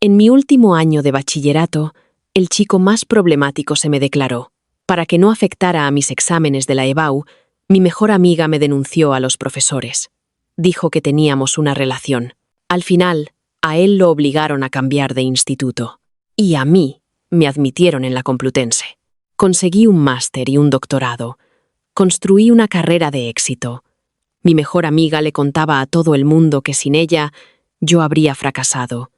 En mi último año de bachillerato, el chico más problemático se me declaró. Para que no afectara a mis exámenes de la EBAU, mi mejor amiga me denunció a los profesores. Dijo que teníamos una relación. Al final, a él lo obligaron a cambiar de instituto. Y a mí me admitieron en la Complutense. Conseguí un máster y un doctorado. Construí una carrera de éxito. Mi mejor amiga le contaba a todo el mundo que sin ella yo habría fracasado.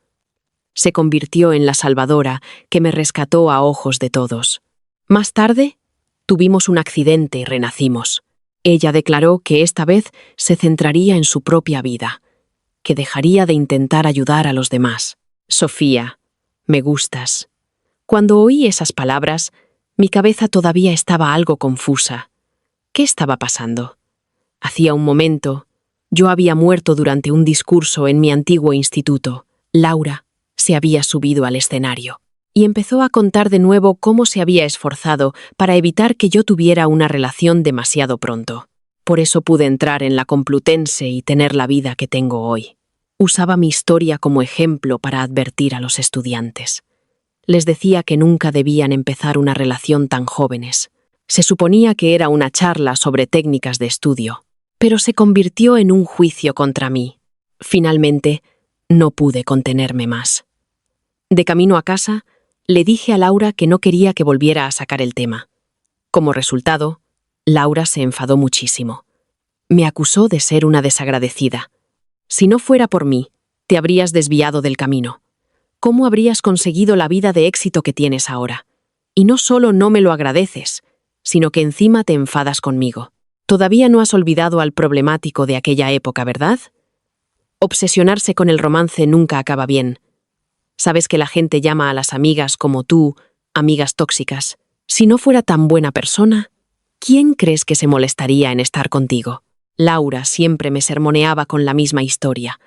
Se convirtió en la salvadora que me rescató a ojos de todos. Más tarde, tuvimos un accidente y renacimos. Ella declaró que esta vez se centraría en su propia vida, que dejaría de intentar ayudar a los demás. Sofía, me gustas. Cuando oí esas palabras, mi cabeza todavía estaba algo confusa. ¿Qué estaba pasando? Hacía un momento, yo había muerto durante un discurso en mi antiguo instituto. Laura se había subido al escenario y empezó a contar de nuevo cómo se había esforzado para evitar que yo tuviera una relación demasiado pronto. Por eso pude entrar en la Complutense y tener la vida que tengo hoy. Usaba mi historia como ejemplo para advertir a los estudiantes. Les decía que nunca debían empezar una relación tan jóvenes. Se suponía que era una charla sobre técnicas de estudio, pero se convirtió en un juicio contra mí. Finalmente, no pude contenerme más. De camino a casa, le dije a Laura que no quería que volviera a sacar el tema. Como resultado, Laura se enfadó muchísimo. Me acusó de ser una desagradecida. Si no fuera por mí, te habrías desviado del camino. ¿Cómo habrías conseguido la vida de éxito que tienes ahora? Y no solo no me lo agradeces, sino que encima te enfadas conmigo. Todavía no has olvidado al problemático de aquella época, ¿verdad? Obsesionarse con el romance nunca acaba bien. Sabes que la gente llama a las amigas como tú, amigas tóxicas. Si no fuera tan buena persona, ¿quién crees que se molestaría en estar contigo? Laura siempre me sermoneaba con la misma historia,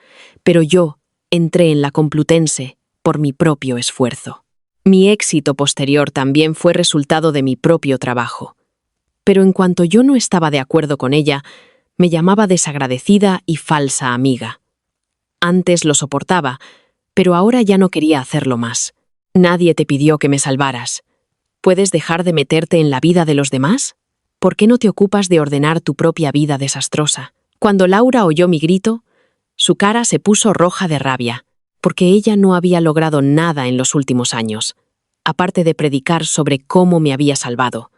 pero yo entré en la Complutense por mi propio esfuerzo. Mi éxito posterior también fue resultado de mi propio trabajo. Pero en cuanto yo no estaba de acuerdo con ella, me llamaba desagradecida y falsa amiga. Antes lo soportaba, pero ahora ya no quería hacerlo más. Nadie te pidió que me salvaras. ¿Puedes dejar de meterte en la vida de los demás? ¿Por qué no te ocupas de ordenar tu propia vida desastrosa? Cuando Laura oyó mi grito, su cara se puso roja de rabia, porque ella no había logrado nada en los últimos años, aparte de predicar sobre cómo me había salvado.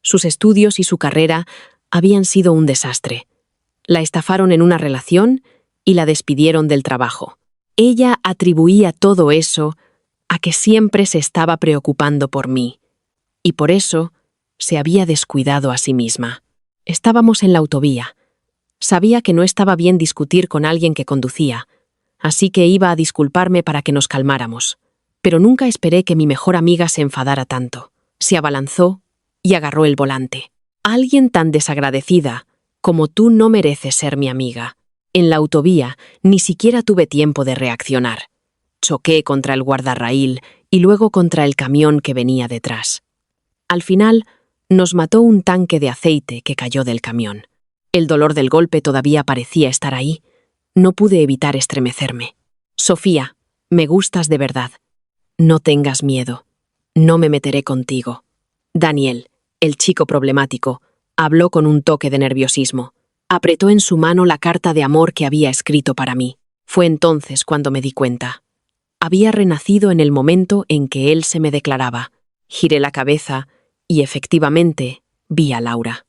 Sus estudios y su carrera habían sido un desastre. La estafaron en una relación y la despidieron del trabajo. Ella atribuía todo eso a que siempre se estaba preocupando por mí, y por eso se había descuidado a sí misma. Estábamos en la autovía. Sabía que no estaba bien discutir con alguien que conducía, así que iba a disculparme para que nos calmáramos. Pero nunca esperé que mi mejor amiga se enfadara tanto. Se abalanzó y agarró el volante. Alguien tan desagradecida como tú no merece ser mi amiga. En la autovía ni siquiera tuve tiempo de reaccionar. Choqué contra el guardarraíl y luego contra el camión que venía detrás. Al final, nos mató un tanque de aceite que cayó del camión. El dolor del golpe todavía parecía estar ahí. No pude evitar estremecerme. Sofía, me gustas de verdad. No tengas miedo. No me meteré contigo. Daniel, el chico problemático, habló con un toque de nerviosismo. Apretó en su mano la carta de amor que había escrito para mí. Fue entonces cuando me di cuenta. Había renacido en el momento en que él se me declaraba. Giré la cabeza y efectivamente vi a Laura.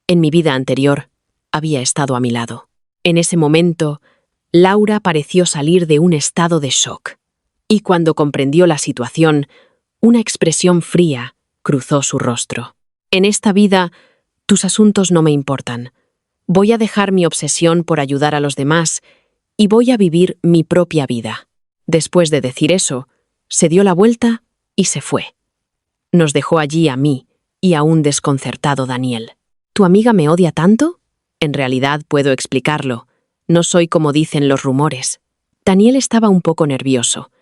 En mi vida anterior había estado a mi lado. En ese momento, Laura pareció salir de un estado de shock. Y cuando comprendió la situación, una expresión fría cruzó su rostro. En esta vida, tus asuntos no me importan. Voy a dejar mi obsesión por ayudar a los demás y voy a vivir mi propia vida. Después de decir eso, se dio la vuelta y se fue. Nos dejó allí a mí y a un desconcertado Daniel. ¿Tu amiga me odia tanto? En realidad puedo explicarlo. No soy como dicen los rumores. Daniel estaba un poco nervioso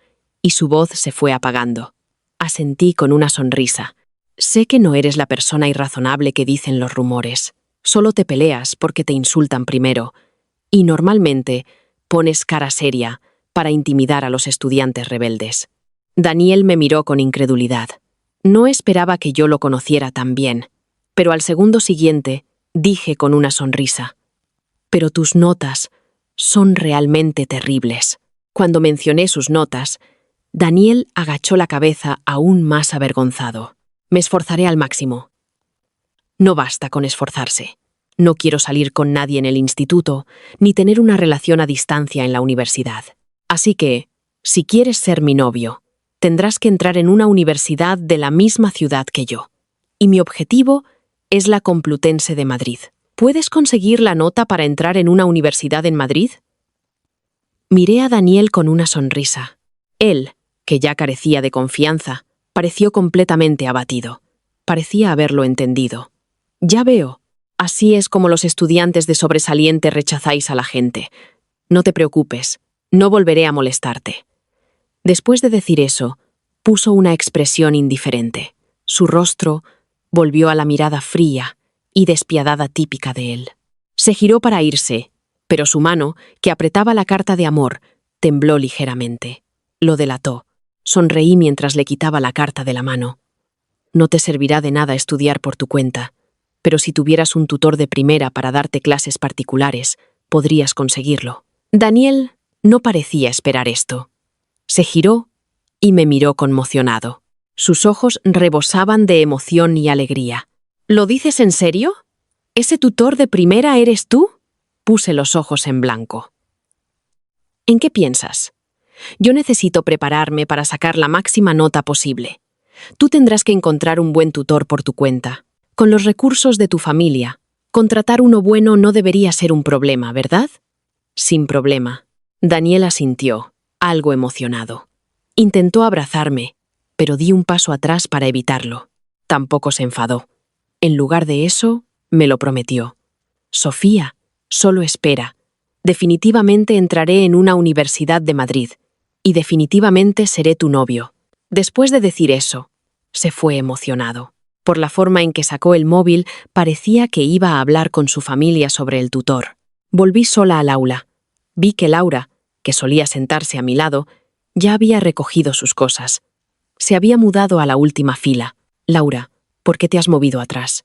y su voz se fue apagando. Asentí con una sonrisa. Sé que no eres la persona irrazonable que dicen los rumores. Solo te peleas porque te insultan primero. Y normalmente pones cara seria, para intimidar a los estudiantes rebeldes. Daniel me miró con incredulidad. No esperaba que yo lo conociera tan bien, pero al segundo siguiente dije con una sonrisa: «Pero tus notas son realmente terribles». Cuando mencioné sus notas, Daniel agachó la cabeza aún más avergonzado. «Me esforzaré al máximo». «No basta con esforzarse. No quiero salir con nadie en el instituto, ni tener una relación a distancia en la universidad. Así que, si quieres ser mi novio, tendrás que entrar en una universidad de la misma ciudad que yo. Y mi objetivo es la Complutense de Madrid. ¿Puedes conseguir la nota para entrar en una universidad en Madrid?» Miré a Daniel con una sonrisa. Él, que ya carecía de confianza, pareció completamente abatido. Parecía haberlo entendido. «Ya veo. Así es como los estudiantes de sobresaliente rechazáis a la gente. No te preocupes, no volveré a molestarte». Después de decir eso, puso una expresión indiferente. Su rostro volvió a la mirada fría y despiadada típica de él. Se giró para irse, pero su mano, que apretaba la carta de amor, tembló ligeramente. Lo delató. Sonreí mientras le quitaba la carta de la mano. «No te servirá de nada estudiar por tu cuenta, pero si tuvieras un tutor de primera para darte clases particulares, podrías conseguirlo». Daniel no parecía esperar esto. Se giró y me miró conmocionado. Sus ojos rebosaban de emoción y alegría. «¿Lo dices en serio? ¿Ese tutor de primera eres tú?». Puse los ojos en blanco. «¿En qué piensas? Yo necesito prepararme para sacar la máxima nota posible. Tú tendrás que encontrar un buen tutor por tu cuenta. Con los recursos de tu familia, contratar uno bueno no debería ser un problema, ¿verdad?». «Sin problema». Daniel asintió, algo emocionado. Intentó abrazarme, pero di un paso atrás para evitarlo. Tampoco se enfadó. En lugar de eso, me lo prometió. «Sofía, solo espera. Definitivamente entraré en una universidad de Madrid, y definitivamente seré tu novio». Después de decir eso, se fue emocionado. Por la forma en que sacó el móvil, parecía que iba a hablar con su familia sobre el tutor. Volví sola al aula. Vi que Laura, que solía sentarse a mi lado, ya había recogido sus cosas. Se había mudado a la última fila. «Laura, ¿por qué te has movido atrás?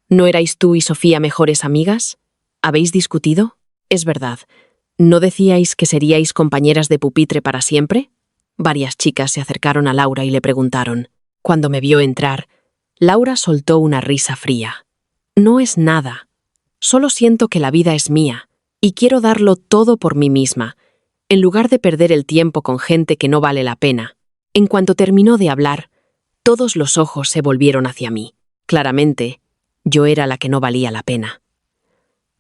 ¿No erais tú y Sofía mejores amigas? ¿Habéis discutido? Es verdad. ¿No decíais que seríais compañeras de pupitre para siempre?». Varias chicas se acercaron a Laura y le preguntaron. Cuando me vio entrar, Laura soltó una risa fría. «No es nada. Solo siento que la vida es mía, y quiero darlo todo por mí misma, en lugar de perder el tiempo con gente que no vale la pena». En cuanto terminó de hablar, todos los ojos se volvieron hacia mí. Claramente, yo era la que no valía la pena.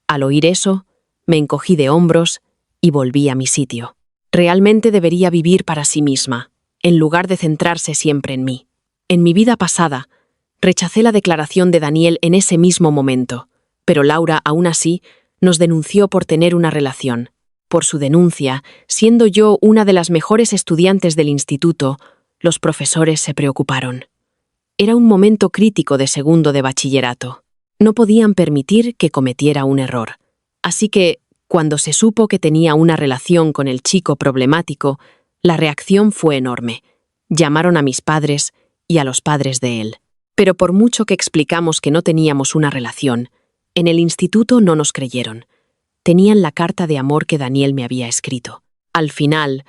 Al oír eso, me encogí de hombros y volví a mi sitio. Realmente debería vivir para sí misma, en lugar de centrarse siempre en mí. En mi vida pasada, rechacé la declaración de Daniel en ese mismo momento, pero Laura, aún así, nos denunció por tener una relación. Por su denuncia, siendo yo una de las mejores estudiantes del instituto, los profesores se preocuparon. Era un momento crítico de segundo de bachillerato. No podían permitir que cometiera un error. Así que, cuando se supo que tenía una relación con el chico problemático, la reacción fue enorme. Llamaron a mis padres y a los padres de él. Pero por mucho que explicamos que no teníamos una relación, en el instituto no nos creyeron. Tenían la carta de amor que Daniel me había escrito. Al final,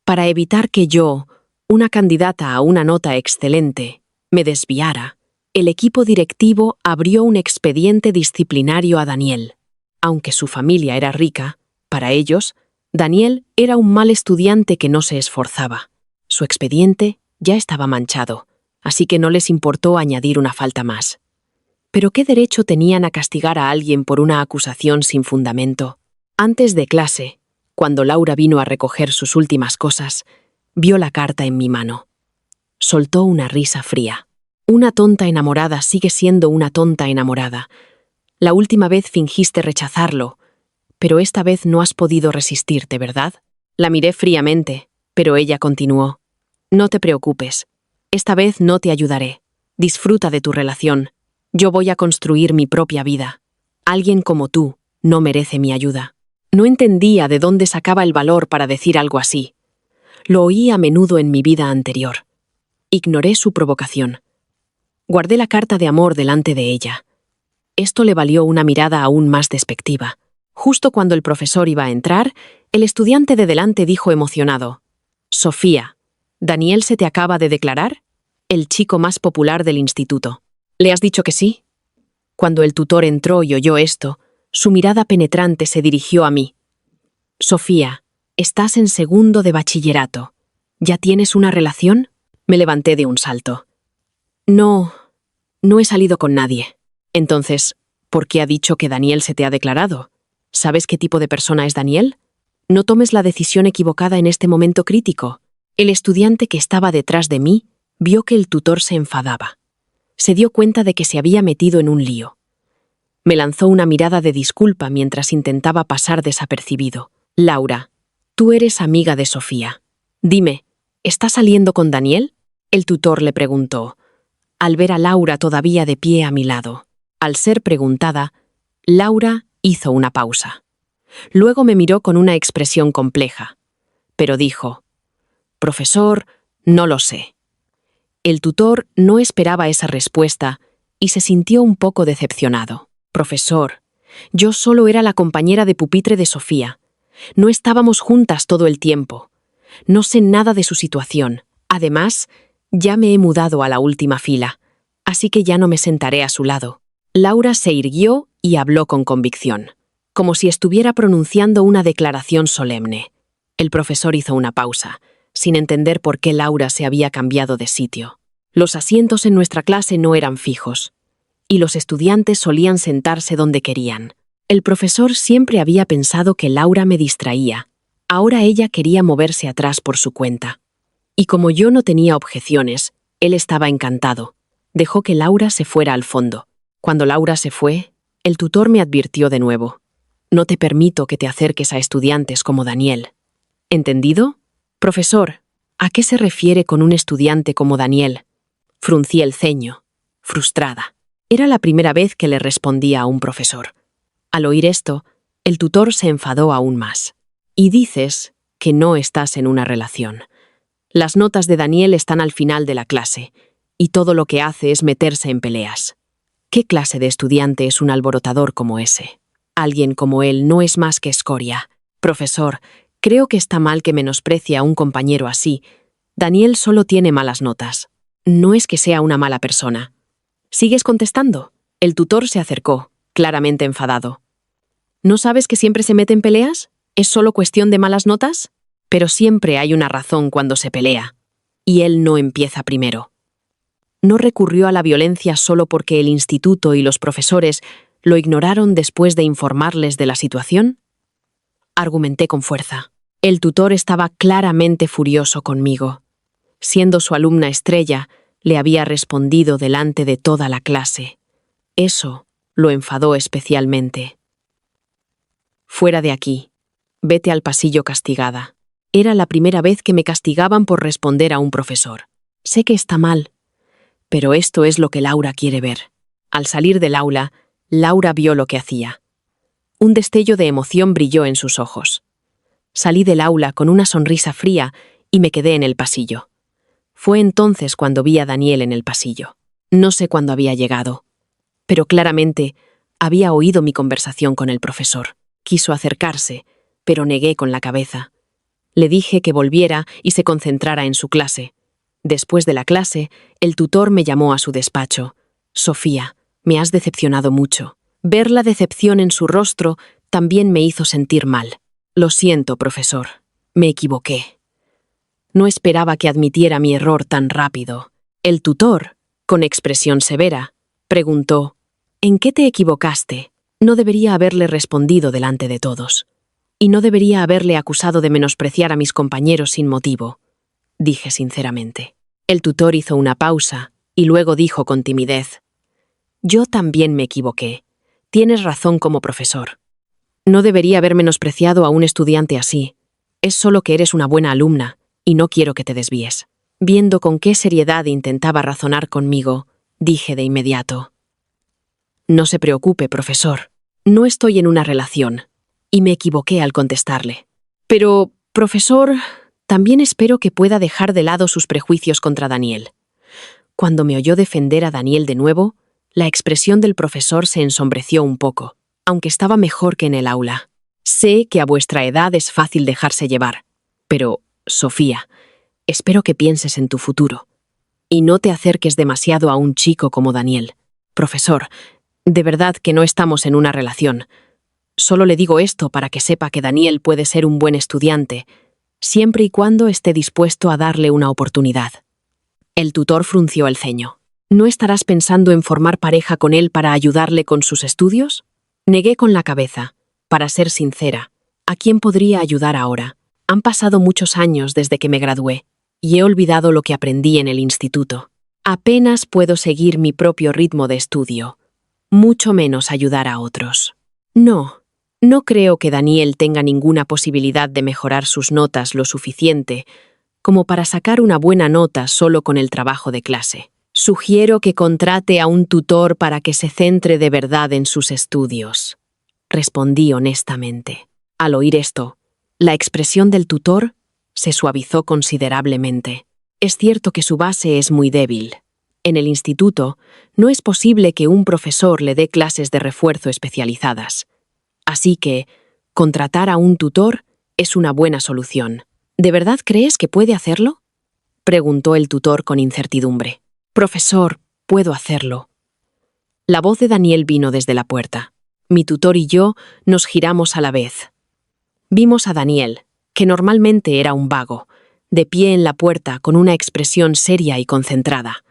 para evitar que yo, una candidata a una nota excelente, me desviara, el equipo directivo abrió un expediente disciplinario a Daniel. Aunque su familia era rica, para ellos, Daniel era un mal estudiante que no se esforzaba. Su expediente ya estaba manchado, así que no les importó añadir una falta más. ¿Pero qué derecho tenían a castigar a alguien por una acusación sin fundamento? Antes de clase, cuando Laura vino a recoger sus últimas cosas, vio la carta en mi mano. Soltó una risa fría. «Una tonta enamorada sigue siendo una tonta enamorada. La última vez fingiste rechazarlo, pero esta vez no has podido resistirte, ¿verdad?». La miré fríamente, pero ella continuó. «No te preocupes. Esta vez no te ayudaré. Disfruta de tu relación. Yo voy a construir mi propia vida. Alguien como tú no merece mi ayuda». No entendía de dónde sacaba el valor para decir algo así. Lo oí a menudo en mi vida anterior. Ignoré su provocación. Guardé la carta de amor delante de ella. Esto le valió una mirada aún más despectiva. Justo cuando el profesor iba a entrar, el estudiante de delante dijo emocionado: «Sofía, ¿Daniel se te acaba de declarar? El chico más popular del instituto. ¿Le has dicho que sí?» Cuando el tutor entró y oyó esto, su mirada penetrante se dirigió a mí. «Sofía, estás en segundo de bachillerato. ¿Ya tienes una relación?» Me levanté de un salto. No he salido con nadie». Entonces, ¿por qué ha dicho que Daniel se te ha declarado? ¿Sabes qué tipo de persona es Daniel? No tomes la decisión equivocada en este momento crítico. El estudiante que estaba detrás de mí vio que el tutor se enfadaba. Se dio cuenta de que se había metido en un lío. Me lanzó una mirada de disculpa mientras intentaba pasar desapercibido. «Laura, tú eres amiga de Sofía. Dime, ¿estás saliendo con Daniel?», el tutor le preguntó, al ver a Laura todavía de pie a mi lado. Al ser preguntada, Laura hizo una pausa. Luego me miró con una expresión compleja, pero dijo: «Profesor, no lo sé». El tutor no esperaba esa respuesta y se sintió un poco decepcionado. «Profesor, yo solo era la compañera de pupitre de Sofía. No estábamos juntas todo el tiempo. No sé nada de su situación. Además, ya me he mudado a la última fila, así que ya no me sentaré a su lado». Laura se irguió y habló con convicción, como si estuviera pronunciando una declaración solemne. El profesor hizo una pausa, sin entender por qué Laura se había cambiado de sitio. Los asientos en nuestra clase no eran fijos, y los estudiantes solían sentarse donde querían. El profesor siempre había pensado que Laura me distraía. Ahora ella quería moverse atrás por su cuenta. Y como yo no tenía objeciones, él estaba encantado. Dejó que Laura se fuera al fondo. Cuando Laura se fue, el tutor me advirtió de nuevo: «No te permito que te acerques a estudiantes como Daniel». «¿Entendido? Profesor, ¿a qué se refiere con un estudiante como Daniel?». Fruncí el ceño, frustrada. Era la primera vez que le respondía a un profesor. Al oír esto, el tutor se enfadó aún más. «Y dices que no estás en una relación. Las notas de Daniel están al final de la clase, y todo lo que hace es meterse en peleas. ¿Qué clase de estudiante es un alborotador como ese? Alguien como él no es más que escoria. Profesor, creo que está mal que menosprecie a un compañero así. Daniel solo tiene malas notas. No es que sea una mala persona». «¿Sigues contestando?». El tutor se acercó, claramente enfadado. «¿No sabes que siempre se mete en peleas? ¿Es solo cuestión de malas notas? Pero siempre hay una razón cuando se pelea. Y él no empieza primero. ¿No recurrió a la violencia solo porque el instituto y los profesores lo ignoraron después de informarles de la situación?». Argumenté con fuerza. El tutor estaba claramente furioso conmigo. Siendo su alumna estrella, le había respondido delante de toda la clase. Eso lo enfadó especialmente. «Fuera de aquí. Vete al pasillo castigada». Era la primera vez que me castigaban por responder a un profesor. Sé que está mal, pero esto es lo que Laura quiere ver. Al salir del aula, Laura vio lo que hacía. Un destello de emoción brilló en sus ojos. Salí del aula con una sonrisa fría y me quedé en el pasillo. Fue entonces cuando vi a Daniel en el pasillo. No sé cuándo había llegado, pero claramente había oído mi conversación con el profesor. Quiso acercarse, pero negué con la cabeza. Le dije que volviera y se concentrara en su clase. Después de la clase, el tutor me llamó a su despacho. «Sofía, me has decepcionado mucho». Ver la decepción en su rostro también me hizo sentir mal. «Lo siento, profesor. Me equivoqué». No esperaba que admitiera mi error tan rápido. El tutor, con expresión severa, preguntó: «¿En qué te equivocaste?». No debería haberle respondido delante de todos. Y no debería haberle acusado de menospreciar a mis compañeros sin motivo, dije sinceramente. El tutor hizo una pausa y luego dijo con timidez: «Yo también me equivoqué. Tienes razón como profesor. No debería haber menospreciado a un estudiante así. Es solo que eres una buena alumna y no quiero que te desvíes». Viendo con qué seriedad intentaba razonar conmigo, dije de inmediato: «No se preocupe, profesor. No estoy en una relación». Y me equivoqué al contestarle. «Pero, profesor, También espero que pueda dejar de lado sus prejuicios contra Daniel. Cuando me oyó defender a Daniel de nuevo, la expresión del profesor se ensombreció un poco, aunque estaba mejor que en el aula. Sé que a vuestra edad es fácil dejarse llevar, pero, Sofía, espero que pienses en tu futuro y no te acerques demasiado a un chico como Daniel. Profesor, de verdad que no estamos en una relación. Solo le digo esto para que sepa que Daniel puede ser un buen estudiante, siempre y cuando esté dispuesto a darle una oportunidad. El tutor frunció el ceño. ¿No estarás pensando en formar pareja con él para ayudarle con sus estudios? Negué con la cabeza. Para ser sincera, ¿a quién podría ayudar ahora? Han pasado muchos años desde que me gradué y he olvidado lo que aprendí en el instituto. Apenas puedo seguir mi propio ritmo de estudio, mucho menos ayudar a otros. No creo que Daniel tenga ninguna posibilidad de mejorar sus notas lo suficiente como para sacar una buena nota solo con el trabajo de clase. Sugiero que contrate a un tutor para que se centre de verdad en sus estudios. Respondí honestamente. Al oír esto, la expresión del tutor se suavizó considerablemente. Es cierto que su base es muy débil. En el instituto, no es posible que un profesor le dé clases de refuerzo especializadas. Así que, contratar a un tutor es una buena solución. ¿De verdad crees que puede hacerlo?, preguntó el tutor con incertidumbre. Profesor, puedo hacerlo. La voz de Daniel vino desde la puerta. Mi tutor y yo nos giramos a la vez. Vimos a Daniel, que normalmente era un vago, de pie en la puerta con una expresión seria y concentrada.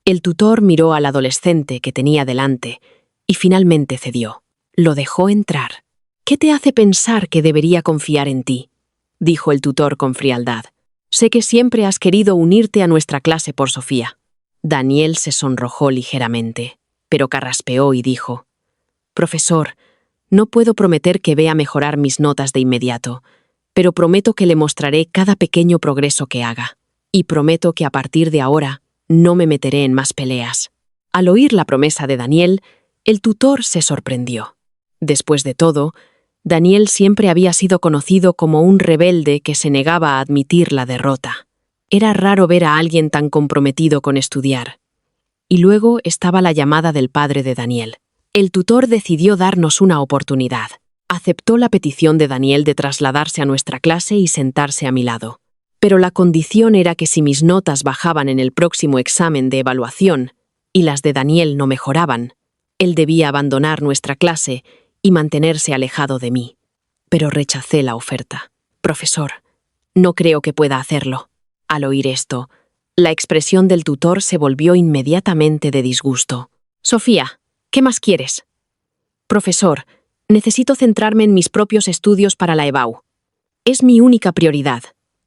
El tutor miró al adolescente que tenía delante y finalmente cedió. Lo dejó entrar. ¿Qué te hace pensar que debería confiar en ti?, dijo el tutor con frialdad. Sé que siempre has querido unirte a nuestra clase por Sofía. Daniel se sonrojó ligeramente, pero carraspeó y dijo: Profesor, no puedo prometer que vea mejorar mis notas de inmediato, pero prometo que le mostraré cada pequeño progreso que haga. Y prometo que a partir de ahora no me meteré en más peleas. Al oír la promesa de Daniel, el tutor se sorprendió. Después de todo, Daniel siempre había sido conocido como un rebelde que se negaba a admitir la derrota. Era raro ver a alguien tan comprometido con estudiar. Y luego estaba la llamada del padre de Daniel. El tutor decidió darnos una oportunidad. Aceptó la petición de Daniel de trasladarse a nuestra clase y sentarse a mi lado. Pero la condición era que si mis notas bajaban en el próximo examen de evaluación y las de Daniel no mejoraban, él debía abandonar nuestra clase y mantenerse alejado de mí. Pero rechacé la oferta. Profesor, no creo que pueda hacerlo. Al oír esto, la expresión del tutor se volvió inmediatamente de disgusto. Sofía, ¿qué más quieres? Profesor, necesito centrarme en mis propios estudios para la EBAU. Es mi única prioridad,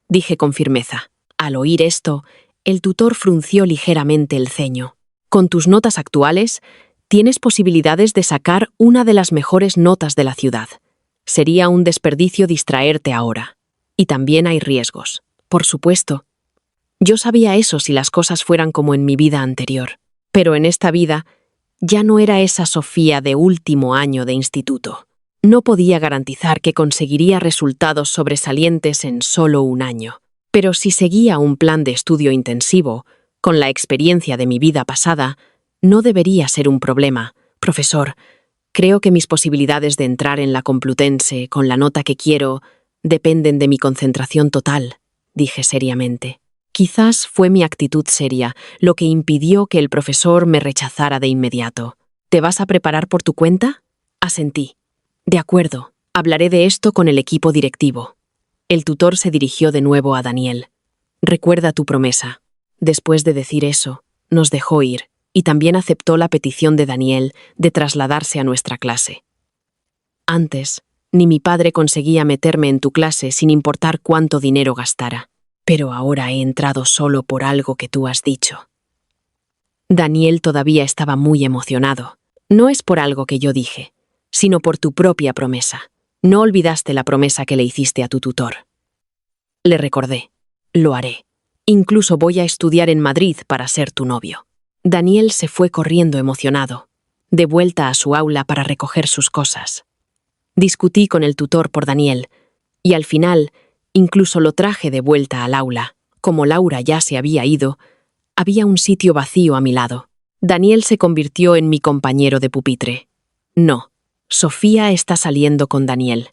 dije con firmeza. Al oír esto, el tutor frunció ligeramente el ceño. Con tus notas actuales, tienes posibilidades de sacar una de las mejores notas de la ciudad. Sería un desperdicio distraerte ahora. Y también hay riesgos. Por supuesto. Yo sabía eso si las cosas fueran como en mi vida anterior. Pero en esta vida, ya no era esa Sofía de último año de instituto. No podía garantizar que conseguiría resultados sobresalientes en solo un año. Pero si seguía un plan de estudio intensivo, con la experiencia de mi vida pasada, no debería ser un problema. Profesor, creo que mis posibilidades de entrar en la Complutense con la nota que quiero dependen de mi concentración total, dije seriamente. Quizás fue mi actitud seria lo que impidió que el profesor me rechazara de inmediato. ¿Te vas a preparar por tu cuenta? Asentí. De acuerdo, hablaré de esto con el equipo directivo. El tutor se dirigió de nuevo a Daniel. Recuerda tu promesa. Después de decir eso, nos dejó ir, y también aceptó la petición de Daniel de trasladarse a nuestra clase. Antes, ni mi padre conseguía meterme en tu clase sin importar cuánto dinero gastara, pero ahora he entrado solo por algo que tú has dicho. Daniel todavía estaba muy emocionado. No es por algo que yo dije, sino por tu propia promesa. No olvidaste la promesa que le hiciste a tu tutor. Le recordé. Lo haré. Incluso voy a estudiar en Madrid para ser tu novio. Daniel se fue corriendo emocionado, de vuelta a su aula para recoger sus cosas. Discutí con el tutor por Daniel, y al final Incluso lo traje de vuelta al aula. Como Laura ya se había ido, había un sitio vacío a mi lado. Daniel se convirtió en mi compañero de pupitre. No, Sofía está saliendo con Daniel.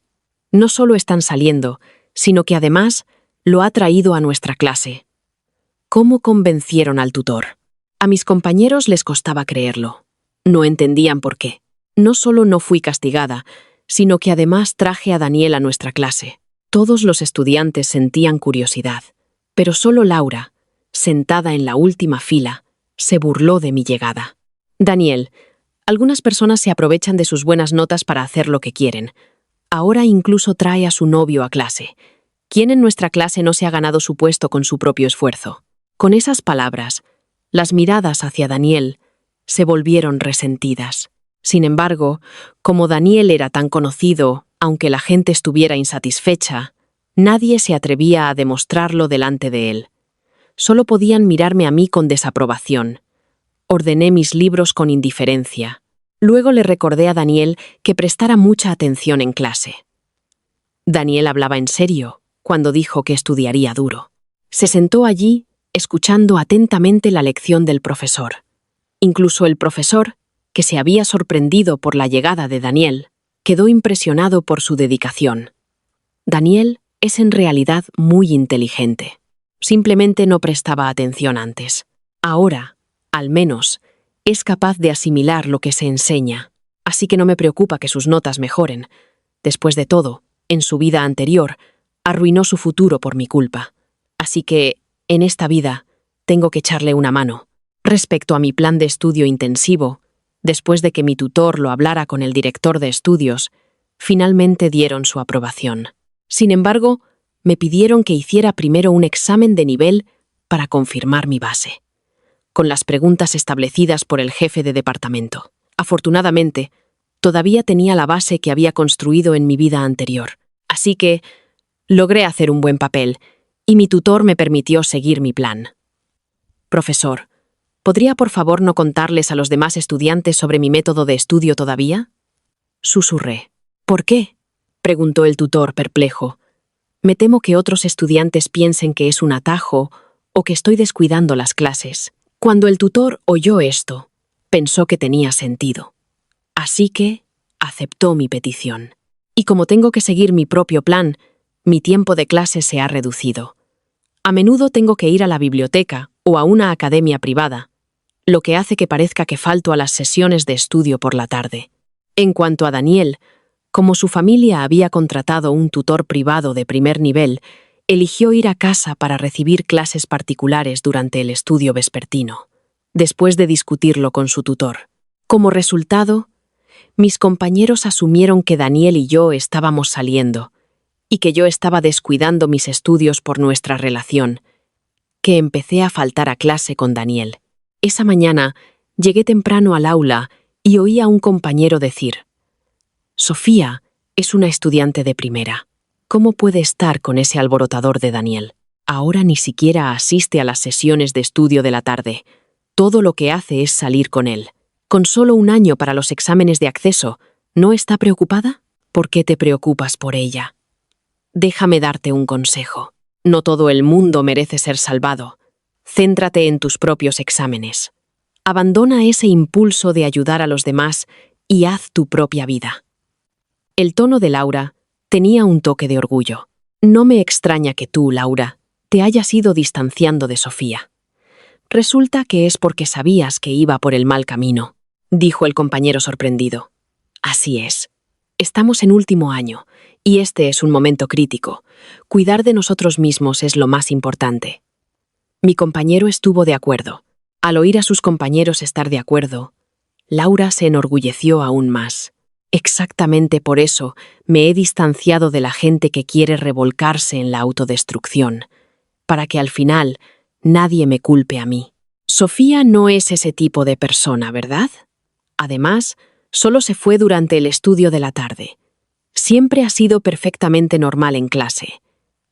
No solo están saliendo, sino que además lo ha traído a nuestra clase. ¿Cómo convencieron al tutor? A mis compañeros les costaba creerlo. No entendían por qué. No solo no fui castigada, sino que además traje a Daniel a nuestra clase. Todos los estudiantes sentían curiosidad, pero solo Laura, sentada en la última fila, se burló de mi llegada. Daniel, algunas personas se aprovechan de sus buenas notas para hacer lo que quieren. Ahora incluso trae a su novio a clase. ¿Quién en nuestra clase no se ha ganado su puesto con su propio esfuerzo? Con esas palabras, las miradas hacia Daniel se volvieron resentidas. Sin embargo, como Daniel era tan conocido, aunque la gente estuviera insatisfecha, nadie se atrevía a demostrarlo delante de él. Solo podían mirarme a mí con desaprobación. Ordené mis libros con indiferencia. Luego le recordé a Daniel que prestara mucha atención en clase. Daniel hablaba en serio cuando dijo que estudiaría duro. Se sentó allí, escuchando atentamente la lección del profesor. Incluso el profesor, que se había sorprendido por la llegada de Daniel, quedó impresionado por su dedicación. Daniel es en realidad muy inteligente. Simplemente no prestaba atención antes. Ahora, al menos, es capaz de asimilar lo que se enseña, así que no me preocupa que sus notas mejoren. Después de todo, en su vida anterior, arruinó su futuro por mi culpa. Así que, en esta vida, tengo que echarle una mano. Respecto a mi plan de estudio intensivo, después de que mi tutor lo hablara con el director de estudios, finalmente dieron su aprobación. Sin embargo, me pidieron que hiciera primero un examen de nivel para confirmar mi base, con las preguntas establecidas por el jefe de departamento. Afortunadamente, todavía tenía la base que había construido en mi vida anterior, así que logré hacer un buen papel y mi tutor me permitió seguir mi plan. Profesor, ¿podría por favor no contarles a los demás estudiantes sobre mi método de estudio todavía? Susurré. ¿Por qué? Preguntó el tutor perplejo. Me temo que otros estudiantes piensen que es un atajo o que estoy descuidando las clases. Cuando el tutor oyó esto, pensó que tenía sentido. Así que aceptó mi petición. Y como tengo que seguir mi propio plan, mi tiempo de clase se ha reducido. A menudo tengo que ir a la biblioteca o a una academia privada, lo que hace que parezca que falto a las sesiones de estudio por la tarde. En cuanto a Daniel, como su familia había contratado un tutor privado de primer nivel, eligió ir a casa para recibir clases particulares durante el estudio vespertino, después de discutirlo con su tutor. Como resultado, mis compañeros asumieron que Daniel y yo estábamos saliendo, y que yo estaba descuidando mis estudios por nuestra relación, que empecé a faltar a clase con Daniel. Esa mañana llegué temprano al aula y oí a un compañero decir: «Sofía es una estudiante de primera. ¿Cómo puede estar con ese alborotador de Daniel? Ahora ni siquiera asiste a las sesiones de estudio de la tarde. Todo lo que hace es salir con él. Con solo un año para los exámenes de acceso, ¿no está preocupada? ¿Por qué te preocupas por ella? Déjame darte un consejo. No todo el mundo merece ser salvado. Céntrate en tus propios exámenes. Abandona ese impulso de ayudar a los demás y haz tu propia vida». El tono de Laura tenía un toque de orgullo. No me extraña que tú, Laura, te hayas ido distanciando de Sofía. Resulta que es porque sabías que iba por el mal camino, dijo el compañero sorprendido. Así es. Estamos en último año, y este es un momento crítico. Cuidar de nosotros mismos es lo más importante. Mi compañero estuvo de acuerdo. Al oír a sus compañeros estar de acuerdo, Laura se enorgulleció aún más. Exactamente por eso me he distanciado de la gente que quiere revolcarse en la autodestrucción, para que al final nadie me culpe a mí. Sofía no es ese tipo de persona, ¿verdad? Además, solo se fue durante el estudio de la tarde. Siempre ha sido perfectamente normal en clase.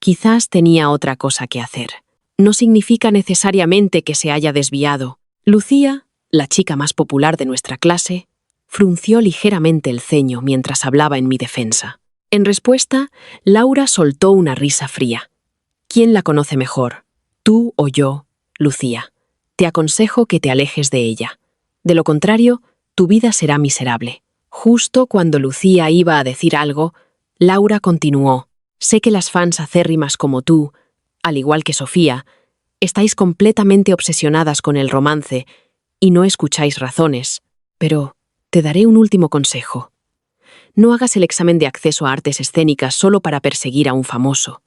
Quizás tenía otra cosa que hacer. No significa necesariamente que se haya desviado. Lucía, la chica más popular de nuestra clase, frunció ligeramente el ceño mientras hablaba en mi defensa. En respuesta, Laura soltó una risa fría. ¿Quién la conoce mejor? ¿Tú o yo, Lucía? Te aconsejo que te alejes de ella. De lo contrario, tu vida será miserable. Justo cuando Lucía iba a decir algo, Laura continuó. Sé que las fans acérrimas como tú, al igual que Sofía, estáis completamente obsesionadas con el romance y no escucháis razones, pero te daré un último consejo. No hagas el examen de acceso a artes escénicas solo para perseguir a un famoso.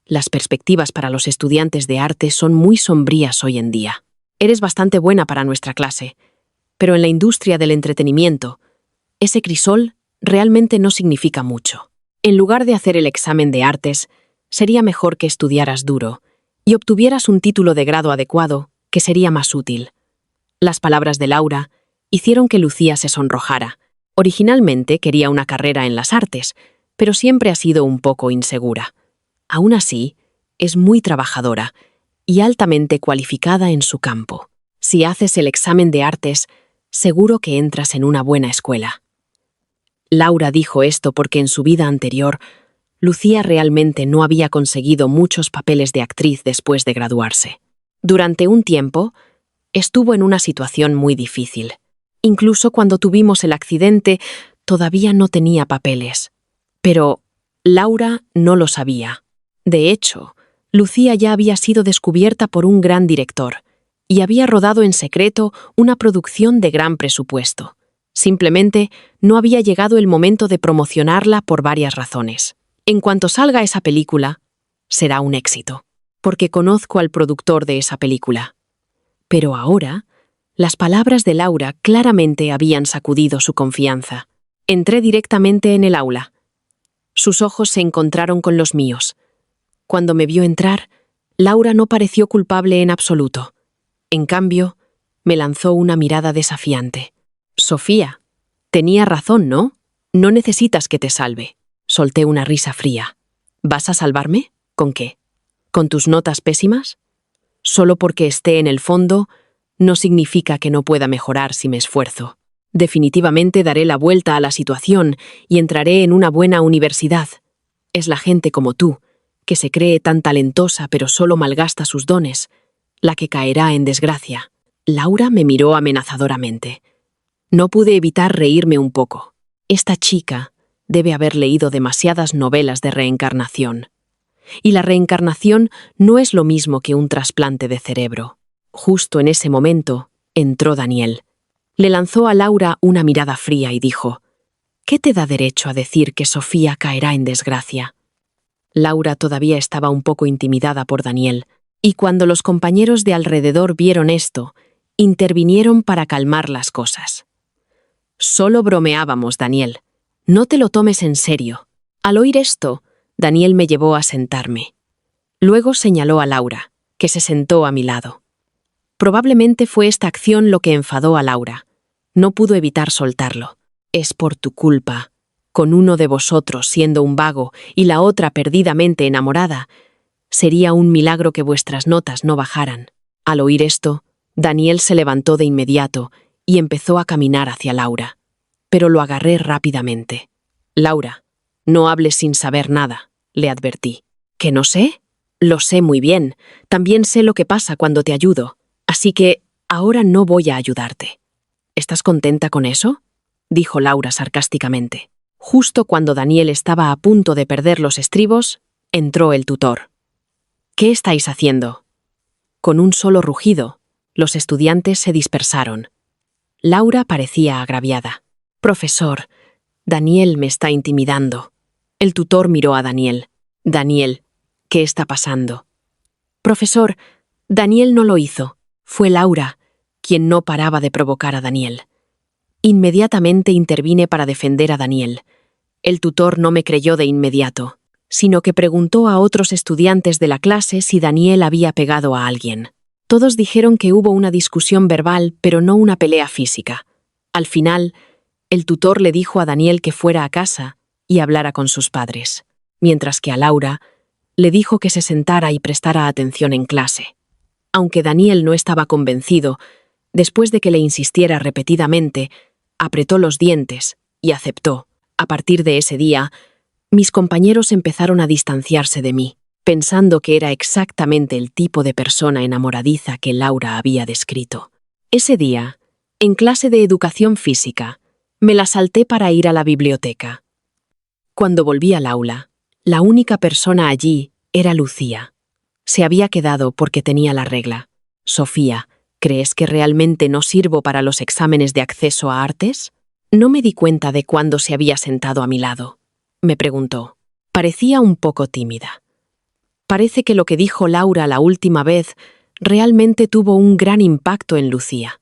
Las perspectivas para los estudiantes de arte son muy sombrías hoy en día. Eres bastante buena para nuestra clase, pero en la industria del entretenimiento, ese crisol realmente no significa mucho. En lugar de hacer el examen de artes, sería mejor que estudiaras duro y obtuvieras un título de grado adecuado, que sería más útil. Las palabras de Laura hicieron que Lucía se sonrojara. Originalmente quería una carrera en las artes, pero siempre ha sido un poco insegura. Aún así, es muy trabajadora y altamente cualificada en su campo. Si haces el examen de artes, seguro que entras en una buena escuela. Laura dijo esto porque en su vida anterior, Lucía realmente no había conseguido muchos papeles de actriz después de graduarse. Durante un tiempo, estuvo en una situación muy difícil. Incluso cuando tuvimos el accidente, todavía no tenía papeles. Pero Laura no lo sabía. De hecho, Lucía ya había sido descubierta por un gran director y había rodado en secreto una producción de gran presupuesto. Simplemente no había llegado el momento de promocionarla por varias razones. En cuanto salga esa película, será un éxito, porque conozco al productor de esa película. Pero ahora, las palabras de Laura claramente habían sacudido su confianza. Entré directamente en el aula. Sus ojos se encontraron con los míos. Cuando me vio entrar, Laura no pareció culpable en absoluto. En cambio, me lanzó una mirada desafiante. Sofía, tenía razón, ¿no? No necesitas que te salve. Solté una risa fría. ¿Vas a salvarme? ¿Con qué? ¿Con tus notas pésimas? Solo porque esté en el fondo, no significa que no pueda mejorar si me esfuerzo. Definitivamente daré la vuelta a la situación y entraré en una buena universidad. Es la gente como tú, que se cree tan talentosa pero solo malgasta sus dones, la que caerá en desgracia. Laura me miró amenazadoramente. No pude evitar reírme un poco. Esta chica debe haber leído demasiadas novelas de reencarnación. Y la reencarnación no es lo mismo que un trasplante de cerebro. Justo en ese momento, entró Daniel. Le lanzó a Laura una mirada fría y dijo: ¿Qué te da derecho a decir que Sofía caerá en desgracia? Laura todavía estaba un poco intimidada por Daniel, y cuando los compañeros de alrededor vieron esto, intervinieron para calmar las cosas. Solo bromeábamos, Daniel. No te lo tomes en serio. Al oír esto, Daniel me llevó a sentarme. Luego señaló a Laura, que se sentó a mi lado. Probablemente fue esta acción lo que enfadó a Laura. No pudo evitar soltarlo. Es por tu culpa. Con uno de vosotros siendo un vago y la otra perdidamente enamorada, sería un milagro que vuestras notas no bajaran. Al oír esto, Daniel se levantó de inmediato y empezó a caminar hacia Laura. Pero lo agarré rápidamente. Laura, no hables sin saber nada, le advertí. ¿Que no sé? Lo sé muy bien. También sé lo que pasa cuando te ayudo. Así que ahora no voy a ayudarte. ¿Estás contenta con eso?, dijo Laura sarcásticamente. Justo cuando Daniel estaba a punto de perder los estribos, entró el tutor. ¿Qué estáis haciendo? Con un solo rugido, los estudiantes se dispersaron. Laura parecía agraviada. Profesor, Daniel me está intimidando. El tutor miró a Daniel. Daniel, ¿qué está pasando? Profesor, Daniel no lo hizo. Fue Laura quien no paraba de provocar a Daniel. Inmediatamente intervine para defender a Daniel. El tutor no me creyó de inmediato, sino que preguntó a otros estudiantes de la clase si Daniel había pegado a alguien. Todos dijeron que hubo una discusión verbal, pero no una pelea física. Al final, el tutor le dijo a Daniel que fuera a casa y hablara con sus padres, mientras que a Laura le dijo que se sentara y prestara atención en clase. Aunque Daniel no estaba convencido, después de que le insistiera repetidamente, apretó los dientes y aceptó. A partir de ese día, Mis compañeros empezaron a distanciarse de mí, pensando que era exactamente el tipo de persona enamoradiza que Laura había descrito. Ese día, en clase de educación física, me la salté para ir a la biblioteca. Cuando volví al aula, la única persona allí era Lucía. Se había quedado porque tenía la regla. Sofía, ¿crees que realmente no sirvo para los exámenes de acceso a artes? No me di cuenta de cuándo se había sentado a mi lado. Me preguntó. Parecía un poco tímida. Parece que lo que dijo Laura la última vez realmente tuvo un gran impacto en Lucía.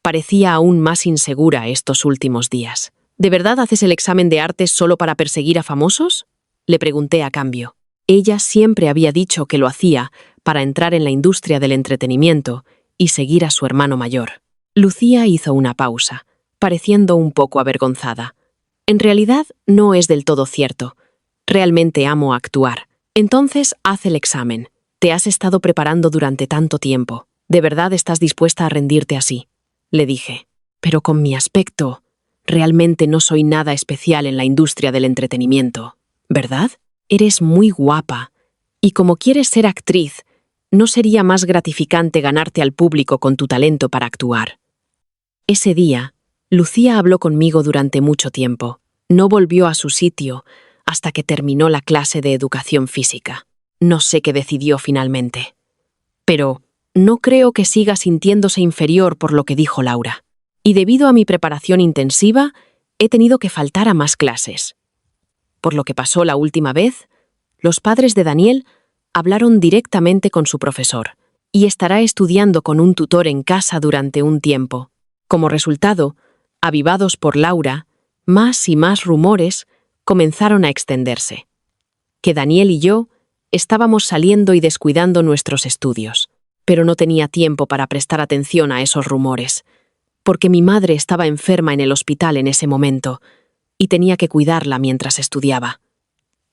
Parecía aún más insegura estos últimos días. ¿De verdad haces el examen de artes solo para perseguir a famosos? Le pregunté a cambio. Ella siempre había dicho que lo hacía para entrar en la industria del entretenimiento y seguir a su hermano mayor. Lucía hizo una pausa, pareciendo un poco avergonzada. En realidad, no es del todo cierto. Realmente amo actuar. Entonces, haz el examen. Te has estado preparando durante tanto tiempo. ¿De verdad estás dispuesta a rendirte así? Le dije. Pero con mi aspecto, realmente no soy nada especial en la industria del entretenimiento, ¿verdad? Eres muy guapa. Y como quieres ser actriz, ¿no sería más gratificante ganarte al público con tu talento para actuar? Ese día, Lucía habló conmigo durante mucho tiempo. No volvió a su sitio hasta que terminó la clase de educación física. No sé qué decidió finalmente. Pero no creo que siga sintiéndose inferior por lo que dijo Laura. Y debido a mi preparación intensiva, he tenido que faltar a más clases. Por lo que pasó la última vez, los padres de Daniel hablaron directamente con su profesor y estará estudiando con un tutor en casa durante un tiempo. Como resultado, avivados por Laura, más y más rumores comenzaron a extenderse. Que Daniel y yo estábamos saliendo y descuidando nuestros estudios, pero no tenía tiempo para prestar atención a esos rumores, porque mi madre estaba enferma en el hospital en ese momento y tenía que cuidarla mientras estudiaba.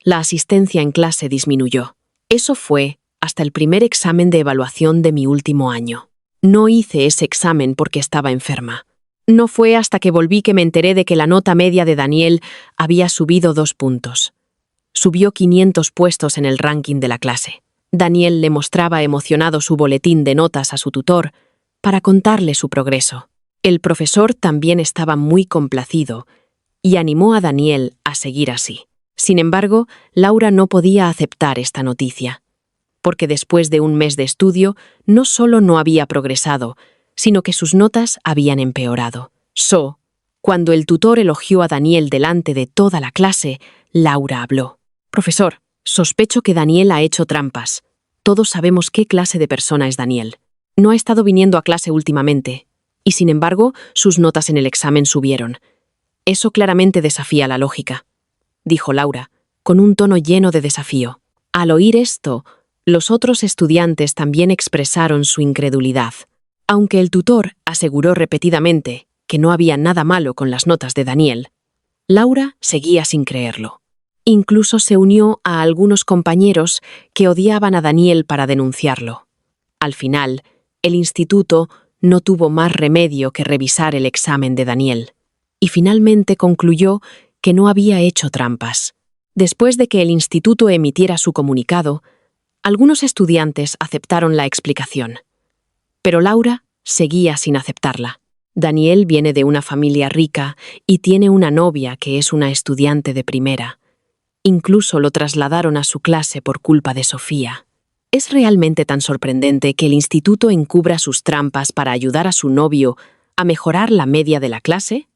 La asistencia en clase disminuyó. Eso fue hasta el primer examen de evaluación de mi último año. No hice ese examen porque estaba enferma. No fue hasta que volví que me enteré de que la nota media de Daniel había subido 2 puntos. Subió 500 puestos en el ranking de la clase. Daniel le mostraba emocionado su boletín de notas a su tutor para contarle su progreso. El profesor también estaba muy complacido y animó a Daniel a seguir así. Sin embargo, Laura no podía aceptar esta noticia, porque después de un mes de estudio no solo no había progresado, sino que sus notas habían empeorado. Cuando el tutor elogió a Daniel delante de toda la clase, Laura habló. «Profesor, sospecho que Daniel ha hecho trampas. Todos sabemos qué clase de persona es Daniel. No ha estado viniendo a clase últimamente, y sin embargo, sus notas en el examen subieron. Eso claramente desafía la lógica», dijo Laura, con un tono lleno de desafío. Al oír esto, los otros estudiantes también expresaron su incredulidad. Aunque el tutor aseguró repetidamente que no había nada malo con las notas de Daniel, Laura seguía sin creerlo. Incluso se unió a algunos compañeros que odiaban a Daniel para denunciarlo. Al final, el instituto no tuvo más remedio que revisar el examen de Daniel, y finalmente concluyó que no había hecho trampas. Después de que el instituto emitiera su comunicado, algunos estudiantes aceptaron la explicación. Pero Laura seguía sin aceptarla. Daniel viene de una familia rica y tiene una novia que es una estudiante de primera. Incluso lo trasladaron a su clase por culpa de Sofía. ¿Es realmente tan sorprendente que el instituto encubra sus trampas para ayudar a su novio a mejorar la media de la clase?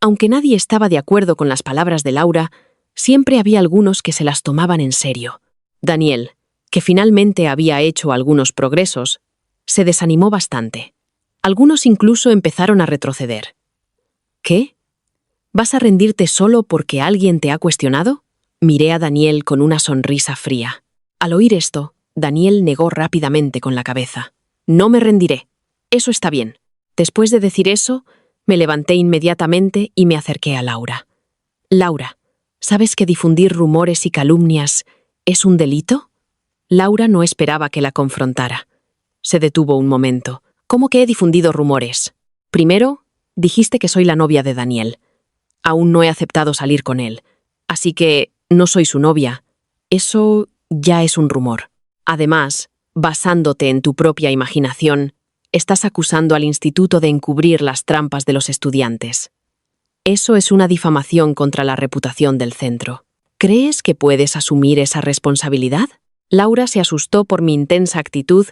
Aunque nadie estaba de acuerdo con las palabras de Laura, siempre había algunos que se las tomaban en serio. Daniel, que finalmente había hecho algunos progresos, se desanimó bastante. Algunos incluso empezaron a retroceder. ¿Qué? ¿Vas a rendirte solo porque alguien te ha cuestionado? Miré a Daniel con una sonrisa fría. Al oír esto, Daniel negó rápidamente con la cabeza. No me rendiré. Eso está bien. Después de decir eso, me levanté inmediatamente y me acerqué a Laura. Laura, ¿sabes que difundir rumores y calumnias es un delito? Laura no esperaba que la confrontara. Se detuvo un momento. ¿Cómo que he difundido rumores? Primero, dijiste que soy la novia de Daniel. Aún no he aceptado salir con él. Así que no soy su novia. Eso ya es un rumor. Además, basándote en tu propia imaginación, estás acusando al instituto de encubrir las trampas de los estudiantes. Eso es una difamación contra la reputación del centro. ¿Crees que puedes asumir esa responsabilidad? Laura se asustó por mi intensa actitud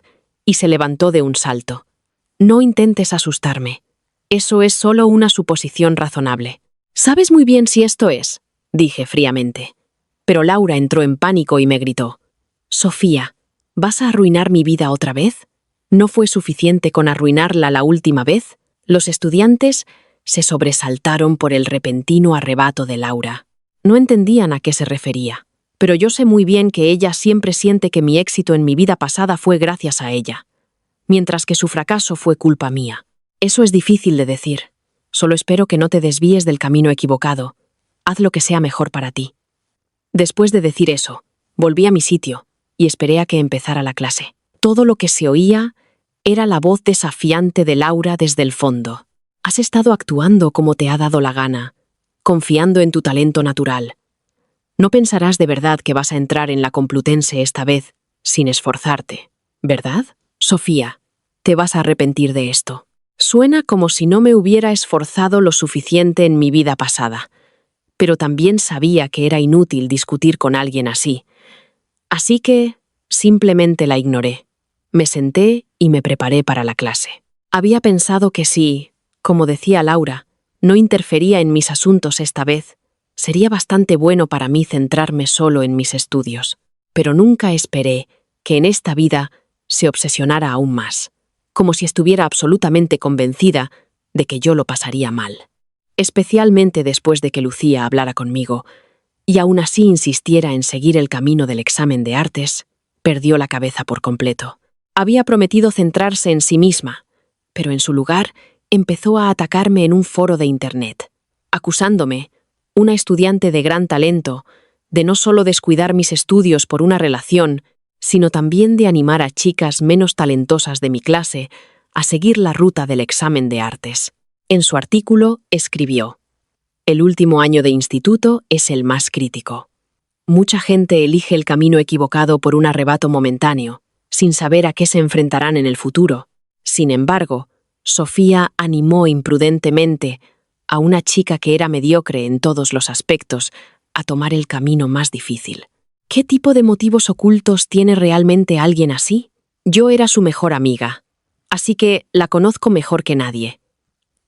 y se levantó de un salto. No intentes asustarme. Eso es solo una suposición razonable. Sabes muy bien si esto es, dije fríamente. Pero Laura entró en pánico y me gritó: Sofía, ¿vas a arruinar mi vida otra vez? ¿No fue suficiente con arruinarla la última vez? Los estudiantes se sobresaltaron por el repentino arrebato de Laura. No entendían a qué se refería, pero yo sé muy bien que ella siempre siente que mi éxito en mi vida pasada fue gracias a ella, mientras que su fracaso fue culpa mía. Eso es difícil de decir. Solo espero que no te desvíes del camino equivocado. Haz lo que sea mejor para ti. Después de decir eso, volví a mi sitio y esperé a que empezara la clase. Todo lo que se oía era la voz desafiante de Laura desde el fondo. Has estado actuando como te ha dado la gana, confiando en tu talento natural. No pensarás de verdad que vas a entrar en la Complutense esta vez sin esforzarte, ¿verdad? Sofía, te vas a arrepentir de esto. Suena como si no me hubiera esforzado lo suficiente en mi vida pasada, pero también sabía que era inútil discutir con alguien así. Así que simplemente la ignoré. Me senté y me preparé para la clase. Había pensado que si, como decía Laura, no interfería en mis asuntos esta vez, sería bastante bueno para mí centrarme solo en mis estudios. Pero nunca esperé que en esta vida se obsesionara aún más, como si estuviera absolutamente convencida de que yo lo pasaría mal. Especialmente después de que Lucía hablara conmigo, y aún así insistiera en seguir el camino del examen de artes, perdió la cabeza por completo. Había prometido centrarse en sí misma, pero en su lugar empezó a atacarme en un foro de Internet, acusándome, una estudiante de gran talento, de no solo descuidar mis estudios por una relación, sino también de animar a chicas menos talentosas de mi clase a seguir la ruta del examen de artes. En su artículo escribió: el último año de instituto es el más crítico. Mucha gente elige el camino equivocado por un arrebato momentáneo, sin saber a qué se enfrentarán en el futuro. Sin embargo, Sofía animó imprudentemente a una chica que era mediocre en todos los aspectos a tomar el camino más difícil. ¿Qué tipo de motivos ocultos tiene realmente alguien así? Yo era su mejor amiga, así que la conozco mejor que nadie.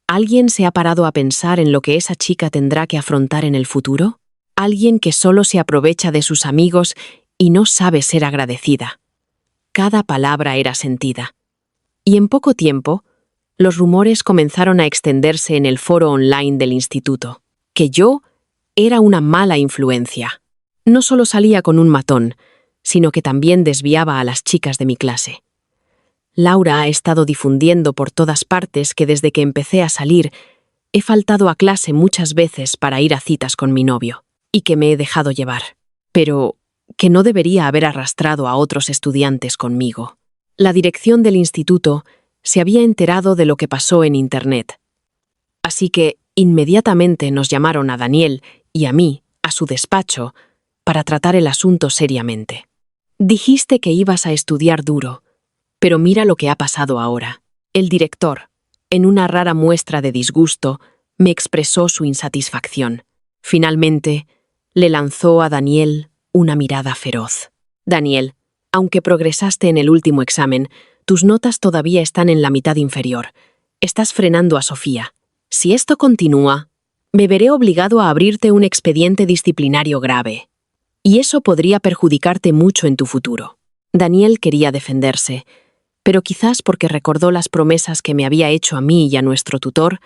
¿Alguien se ha parado a pensar en lo que esa chica tendrá que afrontar en el futuro? Alguien que solo se aprovecha de sus amigos y no sabe ser agradecida. Cada palabra era sentida. Y en poco tiempo, los rumores comenzaron a extenderse en el foro online del instituto, que yo era una mala influencia. No solo salía con un matón, sino que también desviaba a las chicas de mi clase. Laura ha estado difundiendo por todas partes que desde que empecé a salir he faltado a clase muchas veces para ir a citas con mi novio, y que me he dejado llevar, pero que no debería haber arrastrado a otros estudiantes conmigo. La dirección del instituto se había enterado de lo que pasó en Internet, así que inmediatamente nos llamaron a Daniel y a mí a su despacho para tratar el asunto seriamente. Dijiste que ibas a estudiar duro, pero mira lo que ha pasado ahora. El director, en una rara muestra de disgusto, me expresó su insatisfacción. Finalmente, le lanzó a Daniel una mirada feroz. Daniel, aunque progresaste en el último examen, tus notas todavía están en la mitad inferior. Estás frenando a Sofía. Si esto continúa, me veré obligado a abrirte un expediente disciplinario grave. Y eso podría perjudicarte mucho en tu futuro. Daniel quería defenderse, pero quizás porque recordó las promesas que me había hecho a mí y a nuestro tutor,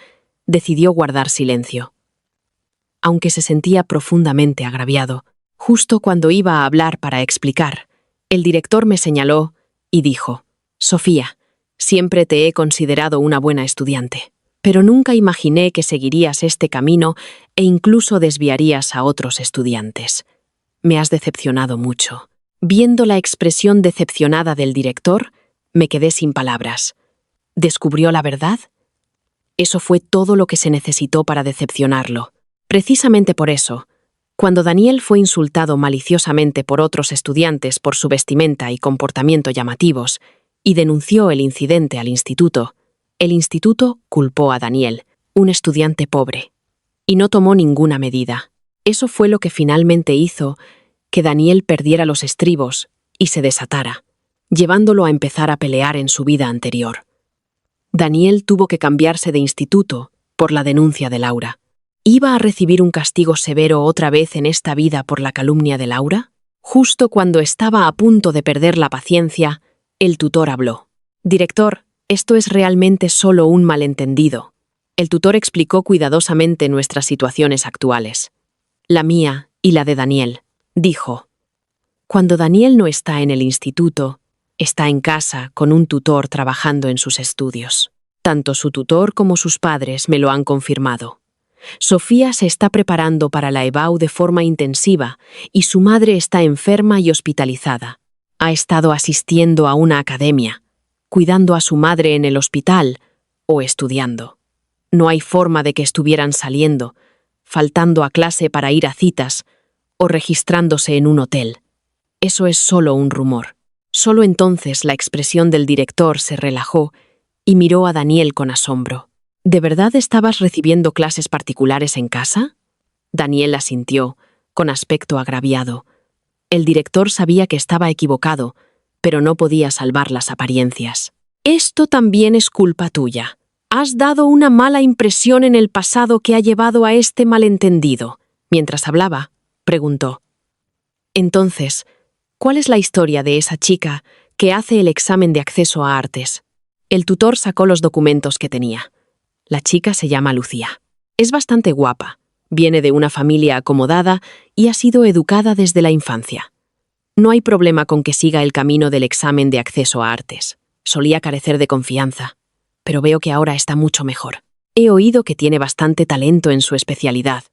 decidió guardar silencio. Aunque se sentía profundamente agraviado, justo cuando iba a hablar para explicar, el director me señaló y dijo: Sofía, siempre te he considerado una buena estudiante, pero nunca imaginé que seguirías este camino e incluso desviarías a otros estudiantes. Me has decepcionado mucho. Viendo la expresión decepcionada del director, me quedé sin palabras. ¿Descubrió la verdad? Eso fue todo lo que se necesitó para decepcionarlo. Precisamente por eso, Cuando Daniel fue insultado maliciosamente por otros estudiantes por su vestimenta y comportamiento llamativos, y denunció el incidente al instituto, el instituto culpó a Daniel, un estudiante pobre, y no tomó ninguna medida. Eso fue lo que finalmente hizo que Daniel perdiera los estribos y se desatara, llevándolo a empezar a pelear en su vida anterior. Daniel tuvo que cambiarse de instituto por la denuncia de Laura. ¿Iba a recibir un castigo severo otra vez en esta vida por la calumnia de Laura? Justo cuando estaba a punto de perder la paciencia, el tutor habló. «Director, esto es realmente solo un malentendido». El tutor explicó cuidadosamente nuestras situaciones actuales. La mía y la de Daniel. Dijo: «Cuando Daniel no está en el instituto, está en casa con un tutor trabajando en sus estudios. Tanto su tutor como sus padres me lo han confirmado. Sofía se está preparando para la EBAU de forma intensiva y su madre está enferma y hospitalizada. Ha estado asistiendo a una academia, cuidando a su madre en el hospital o estudiando. No hay forma de que estuvieran saliendo, faltando a clase para ir a citas o registrándose en un hotel. Eso es solo un rumor». Solo entonces la expresión del director se relajó y miró a Daniel con asombro. «¿De verdad estabas recibiendo clases particulares en casa?» Daniel asintió, con aspecto agraviado. El director sabía que estaba equivocado, pero no podía salvar las apariencias. «Esto también es culpa tuya. Has dado una mala impresión en el pasado que ha llevado a este malentendido». Mientras hablaba, preguntó: «Entonces, ¿cuál es la historia de esa chica que hace el examen de acceso a artes?» El tutor sacó los documentos que tenía. La chica se llama Lucía. Es bastante guapa, viene de una familia acomodada y ha sido educada desde la infancia. No hay problema con que siga el camino del examen de acceso a artes. Solía carecer de confianza, pero veo que ahora está mucho mejor. He oído que tiene bastante talento en su especialidad.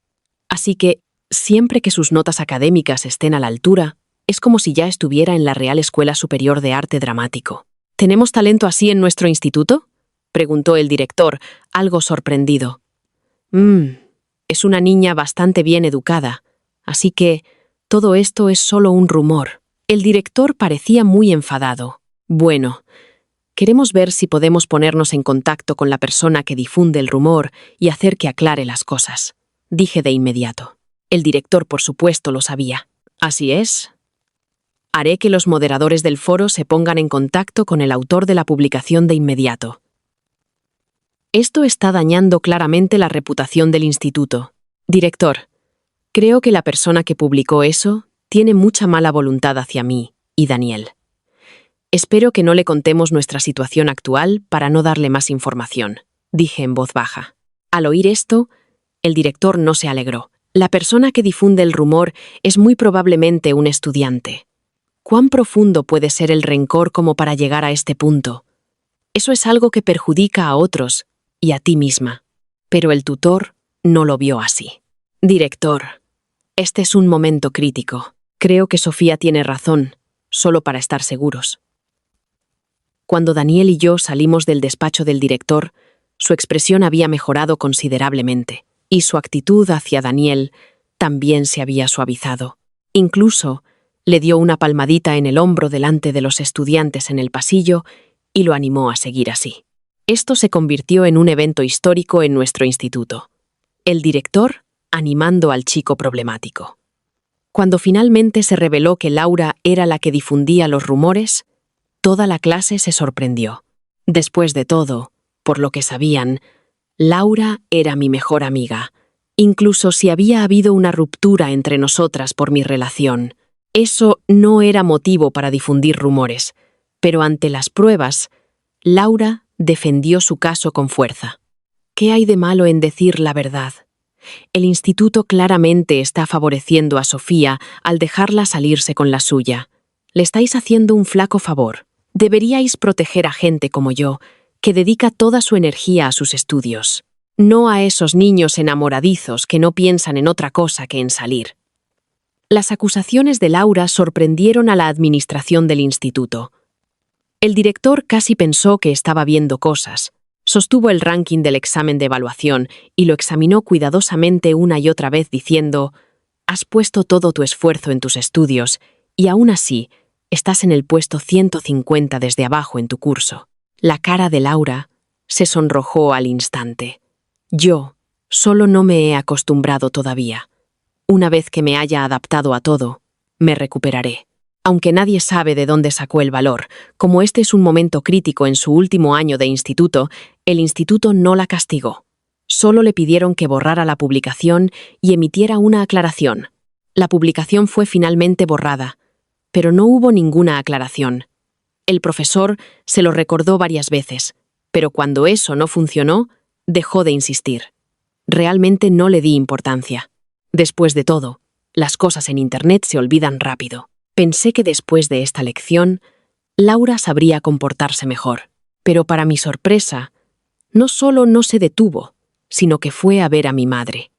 Así que, siempre que sus notas académicas estén a la altura, es como si ya estuviera en la Real Escuela Superior de Arte Dramático. ¿Tenemos talento así en nuestro instituto?», preguntó el director, algo sorprendido. Es una niña bastante bien educada, así que todo esto es solo un rumor». El director parecía muy enfadado. «Bueno, queremos ver si podemos ponernos en contacto con la persona que difunde el rumor y hacer que aclare las cosas», dije de inmediato. El director, por supuesto, lo sabía. «Así es. Haré que los moderadores del foro se pongan en contacto con el autor de la publicación de inmediato. Esto está dañando claramente la reputación del instituto. Director, creo que la persona que publicó eso tiene mucha mala voluntad hacia mí y Daniel. Espero que no le contemos nuestra situación actual para no darle más información», dije en voz baja. Al oír esto, el director no se alegró. «La persona que difunde el rumor es muy probablemente un estudiante. ¿Cuán profundo puede ser el rencor como para llegar a este punto? Eso es algo que perjudica a otros y a ti misma». Pero el tutor no lo vio así. «Director, este es un momento crítico. Creo que Sofía tiene razón, solo para estar seguros». Cuando Daniel y yo salimos del despacho del director, su expresión había mejorado considerablemente, y su actitud hacia Daniel también se había suavizado. Incluso le dio una palmadita en el hombro delante de los estudiantes en el pasillo y lo animó a seguir así. Esto se convirtió en un evento histórico en nuestro instituto. El director animando al chico problemático. Cuando finalmente se reveló que Laura era la que difundía los rumores, toda la clase se sorprendió. Después de todo, por lo que sabían, Laura era mi mejor amiga, incluso si había habido una ruptura entre nosotras por mi relación. Eso no era motivo para difundir rumores, pero ante las pruebas, Laura defendió su caso con fuerza. ¿Qué hay de malo en decir la verdad? El instituto claramente está favoreciendo a Sofía al dejarla salirse con la suya. Le estáis haciendo un flaco favor. Deberíais proteger a gente como yo, que dedica toda su energía a sus estudios, no a esos niños enamoradizos que no piensan en otra cosa que en salir». Las acusaciones de Laura sorprendieron a la administración del instituto. El director casi pensó que estaba viendo cosas. Sostuvo el ranking del examen de evaluación y lo examinó cuidadosamente una y otra vez diciendo: Has puesto todo tu esfuerzo en tus estudios y aún así estás en el puesto 150 desde abajo en tu curso. La cara de Laura se sonrojó al instante. Yo solo no me he acostumbrado todavía. Una vez que me haya adaptado a todo, me recuperaré. Aunque nadie sabe de dónde sacó el valor, como este es un momento crítico en su último año de instituto, el instituto no la castigó. Solo le pidieron que borrara la publicación y emitiera una aclaración. La publicación fue finalmente borrada, pero no hubo ninguna aclaración. El profesor se lo recordó varias veces, pero cuando eso no funcionó, dejó de insistir. Realmente no le di importancia. Después de todo, las cosas en Internet se olvidan rápido. Pensé que después de esta lección, Laura sabría comportarse mejor. Pero para mi sorpresa, no solo no se detuvo, sino que fue a ver a mi madre.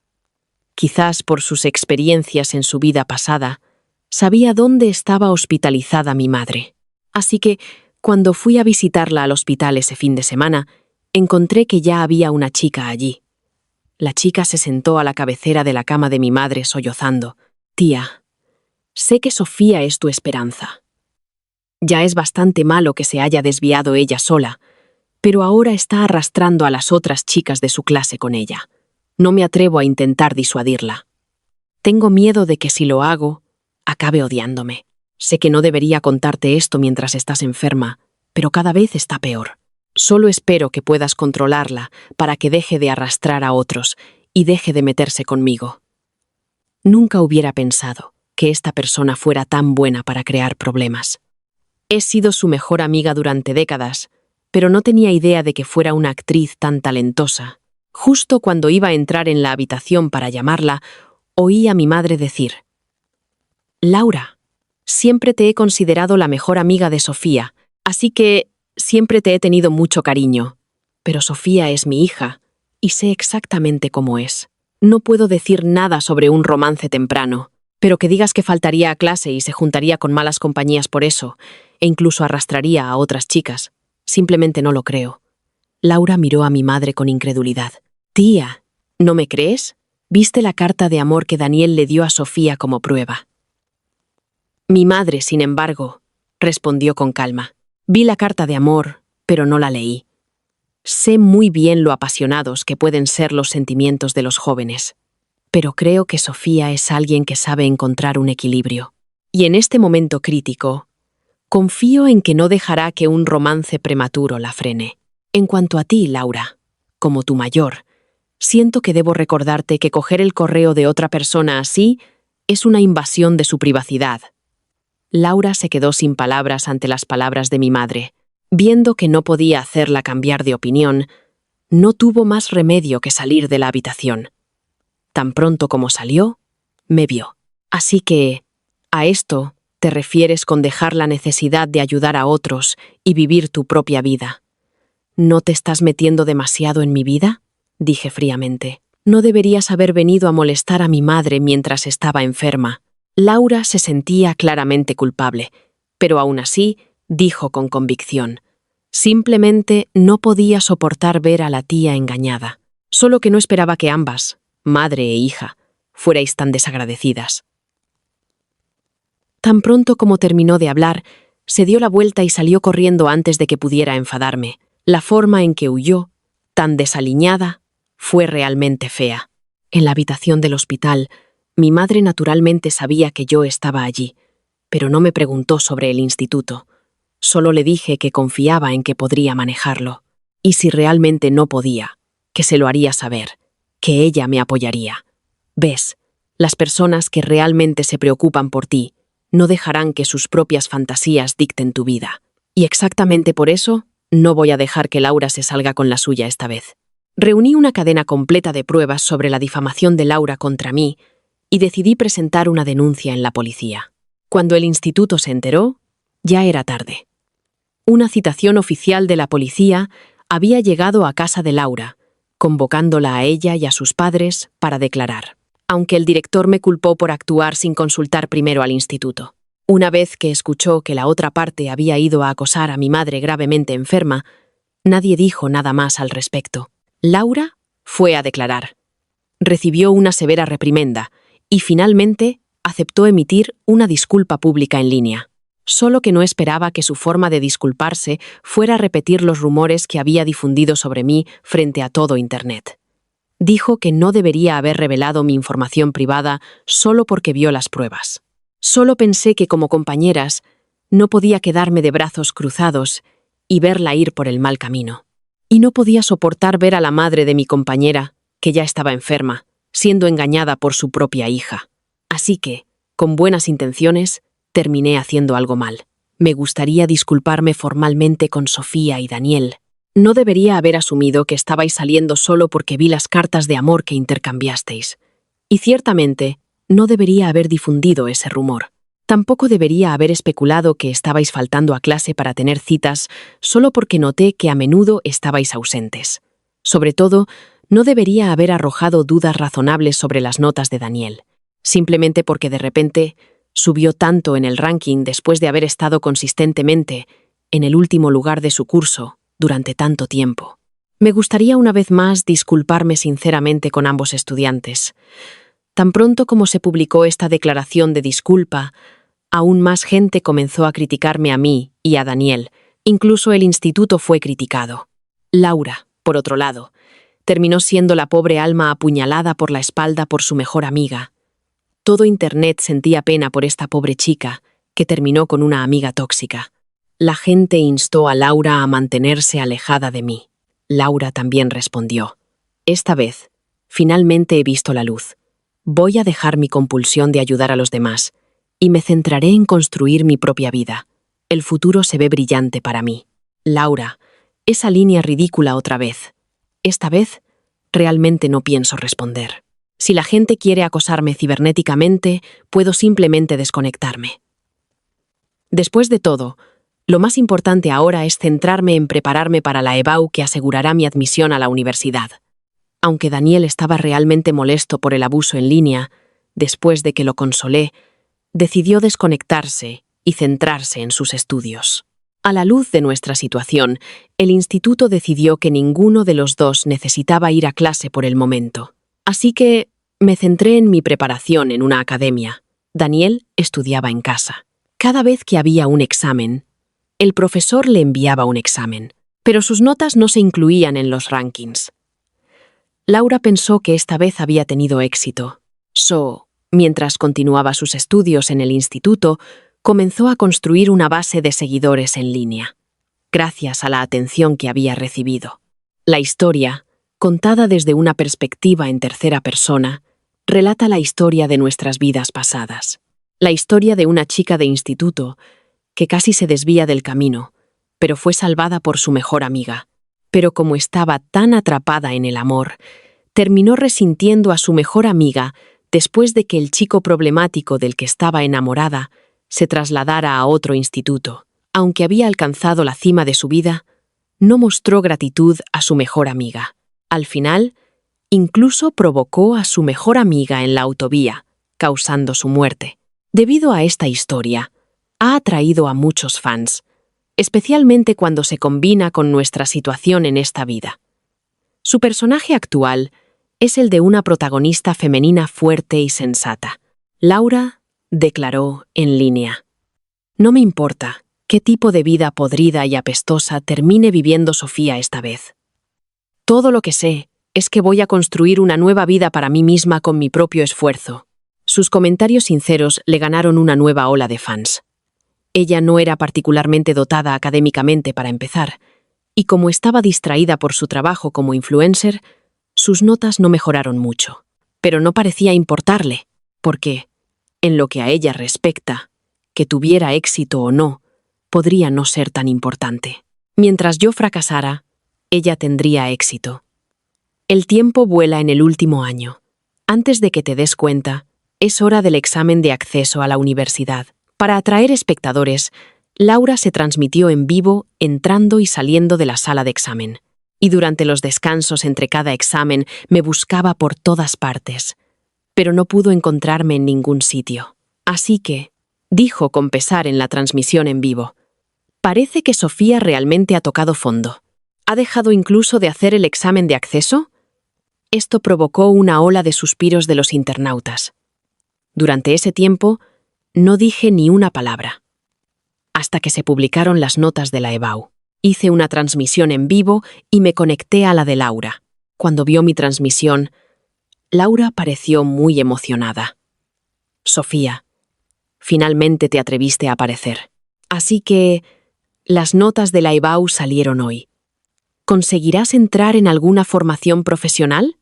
Quizás por sus experiencias en su vida pasada, sabía dónde estaba hospitalizada mi madre. Así que, cuando fui a visitarla al hospital ese fin de semana, encontré que ya había una chica allí. La chica se sentó a la cabecera de la cama de mi madre sollozando. «Tía, sé que Sofía es tu esperanza. Ya es bastante malo que se haya desviado ella sola, pero ahora está arrastrando a las otras chicas de su clase con ella. No me atrevo a intentar disuadirla. Tengo miedo de que si lo hago, acabe odiándome. Sé que no debería contarte esto mientras estás enferma, pero cada vez está peor. Solo espero que puedas controlarla para que deje de arrastrar a otros y deje de meterse conmigo. Nunca hubiera pensado que esta persona fuera tan buena para crear problemas. He sido su mejor amiga durante décadas, pero no tenía idea de que fuera una actriz tan talentosa. Justo cuando iba a entrar en la habitación para llamarla, oí a mi madre decir: «Laura, siempre te he considerado la mejor amiga de Sofía, así que siempre te he tenido mucho cariño. Pero Sofía es mi hija, y sé exactamente cómo es. No puedo decir nada sobre un romance temprano, pero que digas que faltaría a clase y se juntaría con malas compañías por eso, e incluso arrastraría a otras chicas. Simplemente no lo creo». Laura miró a mi madre con incredulidad. «Tía, ¿no me crees? ¿Viste la carta de amor que Daniel le dio a Sofía como prueba?» Mi madre, sin embargo, respondió con calma. «Vi la carta de amor, pero no la leí. Sé muy bien lo apasionados que pueden ser los sentimientos de los jóvenes, pero creo que Sofía es alguien que sabe encontrar un equilibrio. Y en este momento crítico, confío en que no dejará que un romance prematuro la frene. En cuanto a ti, Laura, como tu mayor, siento que debo recordarte que coger el correo de otra persona así es una invasión de su privacidad». Laura se quedó sin palabras ante las palabras de mi madre. Viendo que no podía hacerla cambiar de opinión, no tuvo más remedio que salir de la habitación. Tan pronto como salió, me vio. «Así que, ¿a esto te refieres con dejar la necesidad de ayudar a otros y vivir tu propia vida? ¿No te estás metiendo demasiado en mi vida?», dije fríamente. «No deberías haber venido a molestar a mi madre mientras estaba enferma». Laura se sentía claramente culpable, pero aún así dijo con convicción: «Simplemente no podía soportar ver a la tía engañada. Solo que no esperaba que ambas, madre e hija, fuerais tan desagradecidas». Tan pronto como terminó de hablar, se dio la vuelta y salió corriendo antes de que pudiera enfadarme. La forma en que huyó, tan desaliñada, fue realmente fea. En la habitación del hospital, mi madre naturalmente sabía que yo estaba allí, pero no me preguntó sobre el instituto. Solo le dije que confiaba en que podría manejarlo. Y si realmente no podía, que se lo haría saber, que ella me apoyaría. Ves, las personas que realmente se preocupan por ti no dejarán que sus propias fantasías dicten tu vida. Y exactamente por eso, no voy a dejar que Laura se salga con la suya esta vez. Reuní una cadena completa de pruebas sobre la difamación de Laura contra mí y decidí presentar una denuncia en la policía. Cuando el instituto se enteró, ya era tarde. Una citación oficial de la policía había llegado a casa de Laura, convocándola a ella y a sus padres para declarar, aunque el director me culpó por actuar sin consultar primero al instituto. Una vez que escuchó que la otra parte había ido a acosar a mi madre gravemente enferma, nadie dijo nada más al respecto. Laura fue a declarar. Recibió una severa reprimenda y finalmente aceptó emitir una disculpa pública en línea. Solo que no esperaba que su forma de disculparse fuera repetir los rumores que había difundido sobre mí frente a todo Internet. Dijo que no debería haber revelado mi información privada solo porque vio las pruebas. Solo pensé que como compañeras no podía quedarme de brazos cruzados y verla ir por el mal camino. Y no podía soportar ver a la madre de mi compañera, que ya estaba enferma, siendo engañada por su propia hija. Así que, con buenas intenciones, terminé haciendo algo mal. Me gustaría disculparme formalmente con Sofía y Daniel. No debería haber asumido que estabais saliendo solo porque vi las cartas de amor que intercambiasteis. Y ciertamente, no debería haber difundido ese rumor. Tampoco debería haber especulado que estabais faltando a clase para tener citas solo porque noté que a menudo estabais ausentes. Sobre todo, no debería haber arrojado dudas razonables sobre las notas de Daniel, simplemente porque de repente subió tanto en el ranking después de haber estado consistentemente en el último lugar de su curso durante tanto tiempo. Me gustaría una vez más disculparme sinceramente con ambos estudiantes. Tan pronto como se publicó esta declaración de disculpa, aún más gente comenzó a criticarme a mí y a Daniel. Incluso el instituto fue criticado. Laura, por otro lado, terminó siendo la pobre alma apuñalada por la espalda por su mejor amiga. Todo Internet sentía pena por esta pobre chica, que terminó con una amiga tóxica. La gente instó a Laura a mantenerse alejada de mí. Laura también respondió: esta vez, finalmente he visto la luz. Voy a dejar mi compulsión de ayudar a los demás y me centraré en construir mi propia vida. El futuro se ve brillante para mí. Laura, esa línea ridícula otra vez. Esta vez, realmente no pienso responder. Si la gente quiere acosarme cibernéticamente, puedo simplemente desconectarme. Después de todo, lo más importante ahora es centrarme en prepararme para la EBAU que asegurará mi admisión a la universidad. Aunque Daniel estaba realmente molesto por el abuso en línea, después de que lo consolé, decidió desconectarse y centrarse en sus estudios. A la luz de nuestra situación, el instituto decidió que ninguno de los dos necesitaba ir a clase por el momento. Así que me centré en mi preparación en una academia. Daniel estudiaba en casa. Cada vez que había un examen, el profesor le enviaba un examen, pero sus notas no se incluían en los rankings. Laura pensó que esta vez había tenido éxito. Mientras continuaba sus estudios en el instituto, comenzó a construir una base de seguidores en línea, gracias a la atención que había recibido. La historia, contada desde una perspectiva en tercera persona, relata la historia de nuestras vidas pasadas. La historia de una chica de instituto que casi se desvía del camino, pero fue salvada por su mejor amiga. Pero como estaba tan atrapada en el amor, terminó resintiendo a su mejor amiga después de que el chico problemático del que estaba enamorada se trasladara a otro instituto. Aunque había alcanzado la cima de su vida, no mostró gratitud a su mejor amiga. Al final, incluso provocó a su mejor amiga en la autovía, causando su muerte. Debido a esta historia, ha atraído a muchos fans, especialmente cuando se combina con nuestra situación en esta vida. Su personaje actual es el de una protagonista femenina fuerte y sensata. Laura declaró en línea: no me importa qué tipo de vida podrida y apestosa termine viviendo Sofía esta vez. Todo lo que sé es que voy a construir una nueva vida para mí misma con mi propio esfuerzo. Sus comentarios sinceros le ganaron una nueva ola de fans. Ella no era particularmente dotada académicamente para empezar, y como estaba distraída por su trabajo como influencer, sus notas no mejoraron mucho. Pero no parecía importarle, porque, en lo que a ella respecta, que tuviera éxito o no, podría no ser tan importante. Mientras yo fracasara, ella tendría éxito. El tiempo vuela en el último año. Antes de que te des cuenta, es hora del examen de acceso a la universidad. Para atraer espectadores, Laura se transmitió en vivo entrando y saliendo de la sala de examen. Y durante los descansos entre cada examen me buscaba por todas partes, pero no pudo encontrarme en ningún sitio. Así que, dijo con pesar en la transmisión en vivo, parece que Sofía realmente ha tocado fondo. ¿Ha dejado incluso de hacer el examen de acceso? Esto provocó una ola de suspiros de los internautas. Durante ese tiempo, no dije ni una palabra. Hasta que se publicaron las notas de la EBAU. Hice una transmisión en vivo y me conecté a la de Laura. Cuando vio mi transmisión, Laura pareció muy emocionada. Sofía, finalmente te atreviste a aparecer. Así que las notas de la EBAU salieron hoy. ¿Conseguirás entrar en alguna formación profesional?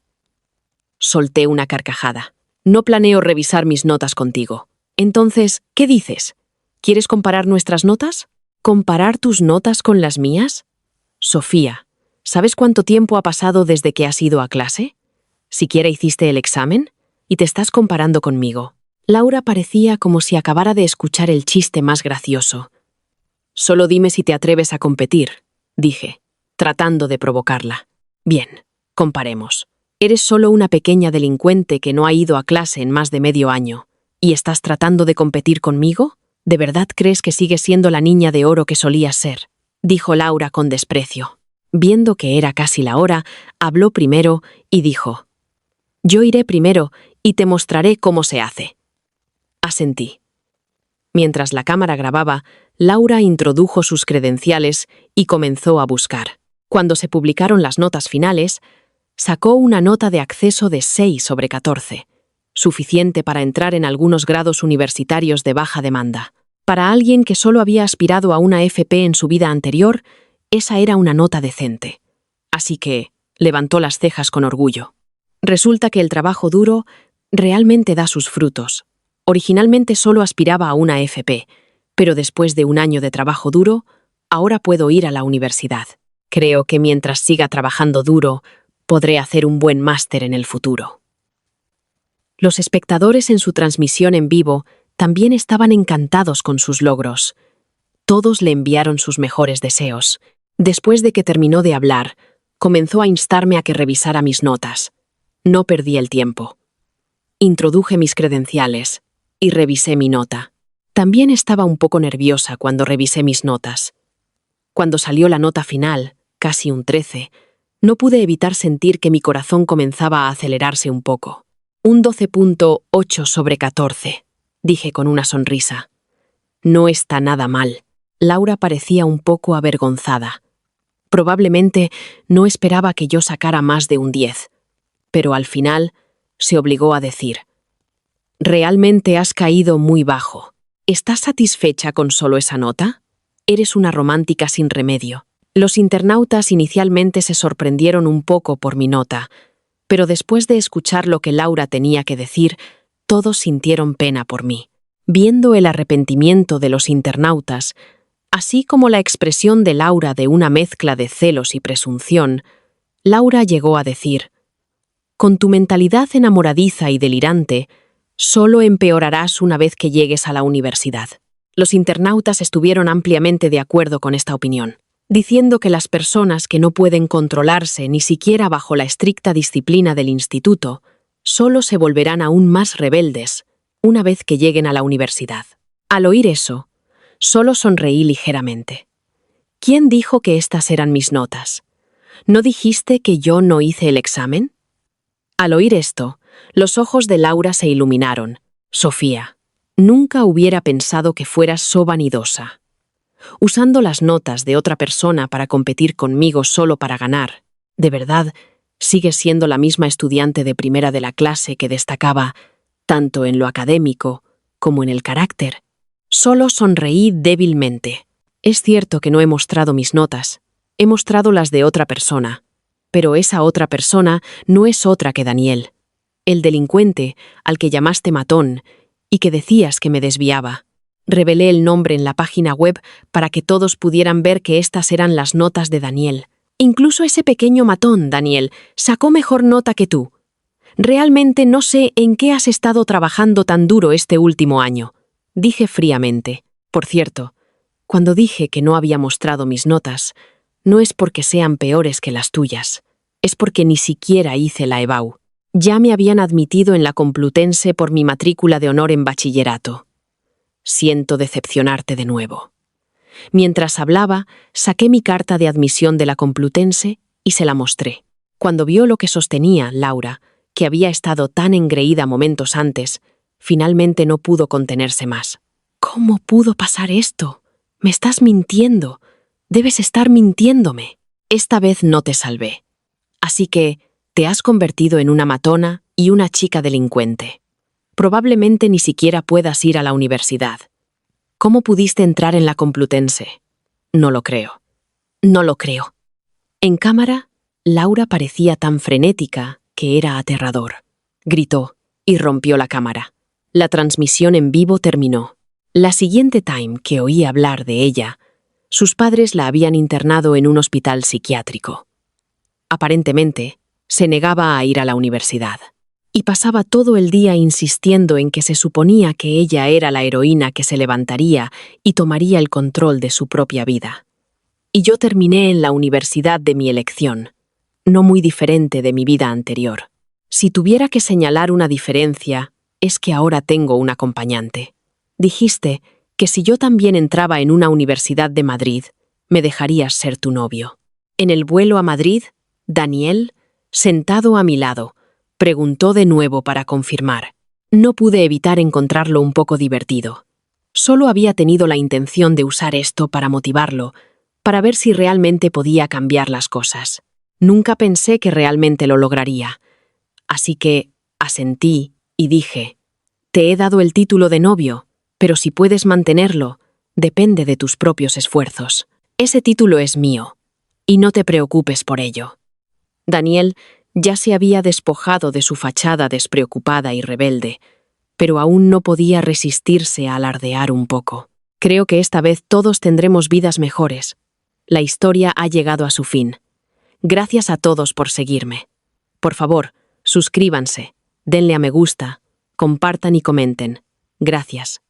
Solté una carcajada. No planeo revisar mis notas contigo. Entonces, ¿qué dices? ¿Quieres comparar nuestras notas? ¿Comparar tus notas con las mías? Sofía, ¿sabes cuánto tiempo ha pasado desde que has ido a clase? ¿Siquiera hiciste el examen? ¿Y te estás comparando conmigo? Laura parecía como si acabara de escuchar el chiste más gracioso. Solo dime si te atreves a competir, dije, tratando de provocarla. Bien, comparemos. Eres solo una pequeña delincuente que no ha ido a clase en más de medio año. ¿Y estás tratando de competir conmigo? ¿De verdad crees que sigues siendo la niña de oro que solías ser? Dijo Laura con desprecio. Viendo que era casi la hora, habló primero y dijo: Yo iré primero y te mostraré cómo se hace. Asentí. Mientras la cámara grababa, Laura introdujo sus credenciales y comenzó a buscar. Cuando se publicaron las notas finales, sacó una nota de acceso de 6/14, suficiente para entrar en algunos grados universitarios de baja demanda. Para alguien que solo había aspirado a una FP en su vida anterior, esa era una nota decente. Así que levantó las cejas con orgullo. Resulta que el trabajo duro realmente da sus frutos. Originalmente solo aspiraba a una FP, pero después de un año de trabajo duro, ahora puedo ir a la universidad. Creo que mientras siga trabajando duro, podré hacer un buen máster en el futuro. Los espectadores en su transmisión en vivo también estaban encantados con sus logros. Todos le enviaron sus mejores deseos. Después de que terminó de hablar, comenzó a instarme a que revisara mis notas. No perdí el tiempo. Introduje mis credenciales y revisé mi nota. También estaba un poco nerviosa cuando revisé mis notas. Cuando salió la nota final, casi un 13, no pude evitar sentir que mi corazón comenzaba a acelerarse un poco. Un 12.8/14, dije con una sonrisa. No está nada mal. Laura parecía un poco avergonzada. Probablemente no esperaba que yo sacara más de un 10, pero al final se obligó a decir: Realmente has caído muy bajo. ¿Estás satisfecha con solo esa nota? Eres una romántica sin remedio. Los internautas inicialmente se sorprendieron un poco por mi nota, pero después de escuchar lo que Laura tenía que decir, todos sintieron pena por mí. Viendo el arrepentimiento de los internautas, así como la expresión de Laura de una mezcla de celos y presunción, Laura llegó a decir: Con tu mentalidad enamoradiza y delirante, solo empeorarás una vez que llegues a la universidad. Los internautas estuvieron ampliamente de acuerdo con esta opinión, diciendo que las personas que no pueden controlarse ni siquiera bajo la estricta disciplina del instituto, solo se volverán aún más rebeldes una vez que lleguen a la universidad. Al oír eso, solo sonreí ligeramente. ¿Quién dijo que estas eran mis notas? ¿No dijiste que yo no hice el examen? Al oír esto, los ojos de Laura se iluminaron. Sofía, nunca hubiera pensado que fueras so vanidosa. Usando las notas de otra persona para competir conmigo solo para ganar. De verdad, sigues siendo la misma estudiante de primera de la clase que destacaba tanto en lo académico como en el carácter. Solo sonreí débilmente. Es cierto que no he mostrado mis notas. He mostrado las de otra persona. Pero esa otra persona no es otra que Daniel, el delincuente al que llamaste matón y que decías que me desviaba. Revelé el nombre en la página web para que todos pudieran ver que estas eran las notas de Daniel. Incluso ese pequeño matón, Daniel, sacó mejor nota que tú. Realmente no sé en qué has estado trabajando tan duro este último año, dije fríamente. Por cierto, cuando dije que no había mostrado mis notas, no es porque sean peores que las tuyas, es porque ni siquiera hice la EBAU. Ya me habían admitido en la Complutense por mi matrícula de honor en bachillerato. Siento decepcionarte de nuevo. Mientras hablaba, saqué mi carta de admisión de la Complutense y se la mostré. Cuando vio lo que sostenía Laura, que había estado tan engreída momentos antes, Finalmente no pudo contenerse más. ¿Cómo pudo pasar esto? Me estás mintiendo. Debes estar mintiéndome. Esta vez no te salvé. Así que te has convertido en una matona y una chica delincuente. Probablemente ni siquiera puedas ir a la universidad. ¿Cómo pudiste entrar en la Complutense? No lo creo. No lo creo. En cámara, Laura parecía tan frenética que era aterrador. Gritó y rompió la cámara. La transmisión en vivo terminó. La siguiente time que oí hablar de ella, sus padres la habían internado en un hospital psiquiátrico. Aparentemente, se negaba a ir a la universidad. Y pasaba todo el día insistiendo en que se suponía que ella era la heroína que se levantaría y tomaría el control de su propia vida. Y yo terminé en la universidad de mi elección, no muy diferente de mi vida anterior. Si tuviera que señalar una diferencia, es que ahora tengo un acompañante. Dijiste que si yo también entraba en una universidad de Madrid, me dejarías ser tu novio. En el vuelo a Madrid, Daniel, sentado a mi lado, preguntó de nuevo para confirmar. No pude evitar encontrarlo un poco divertido. Solo había tenido la intención de usar esto para motivarlo, para ver si realmente podía cambiar las cosas. Nunca pensé que realmente lo lograría. Así que asentí y dije, te he dado el título de novio, pero si puedes mantenerlo, depende de tus propios esfuerzos. Ese título es mío, y no te preocupes por ello. Daniel ya se había despojado de su fachada despreocupada y rebelde, pero aún no podía resistirse a alardear un poco. Creo que esta vez todos tendremos vidas mejores. La historia ha llegado a su fin. Gracias a todos por seguirme. Por favor, suscríbanse, denle a me gusta, compartan y comenten. Gracias.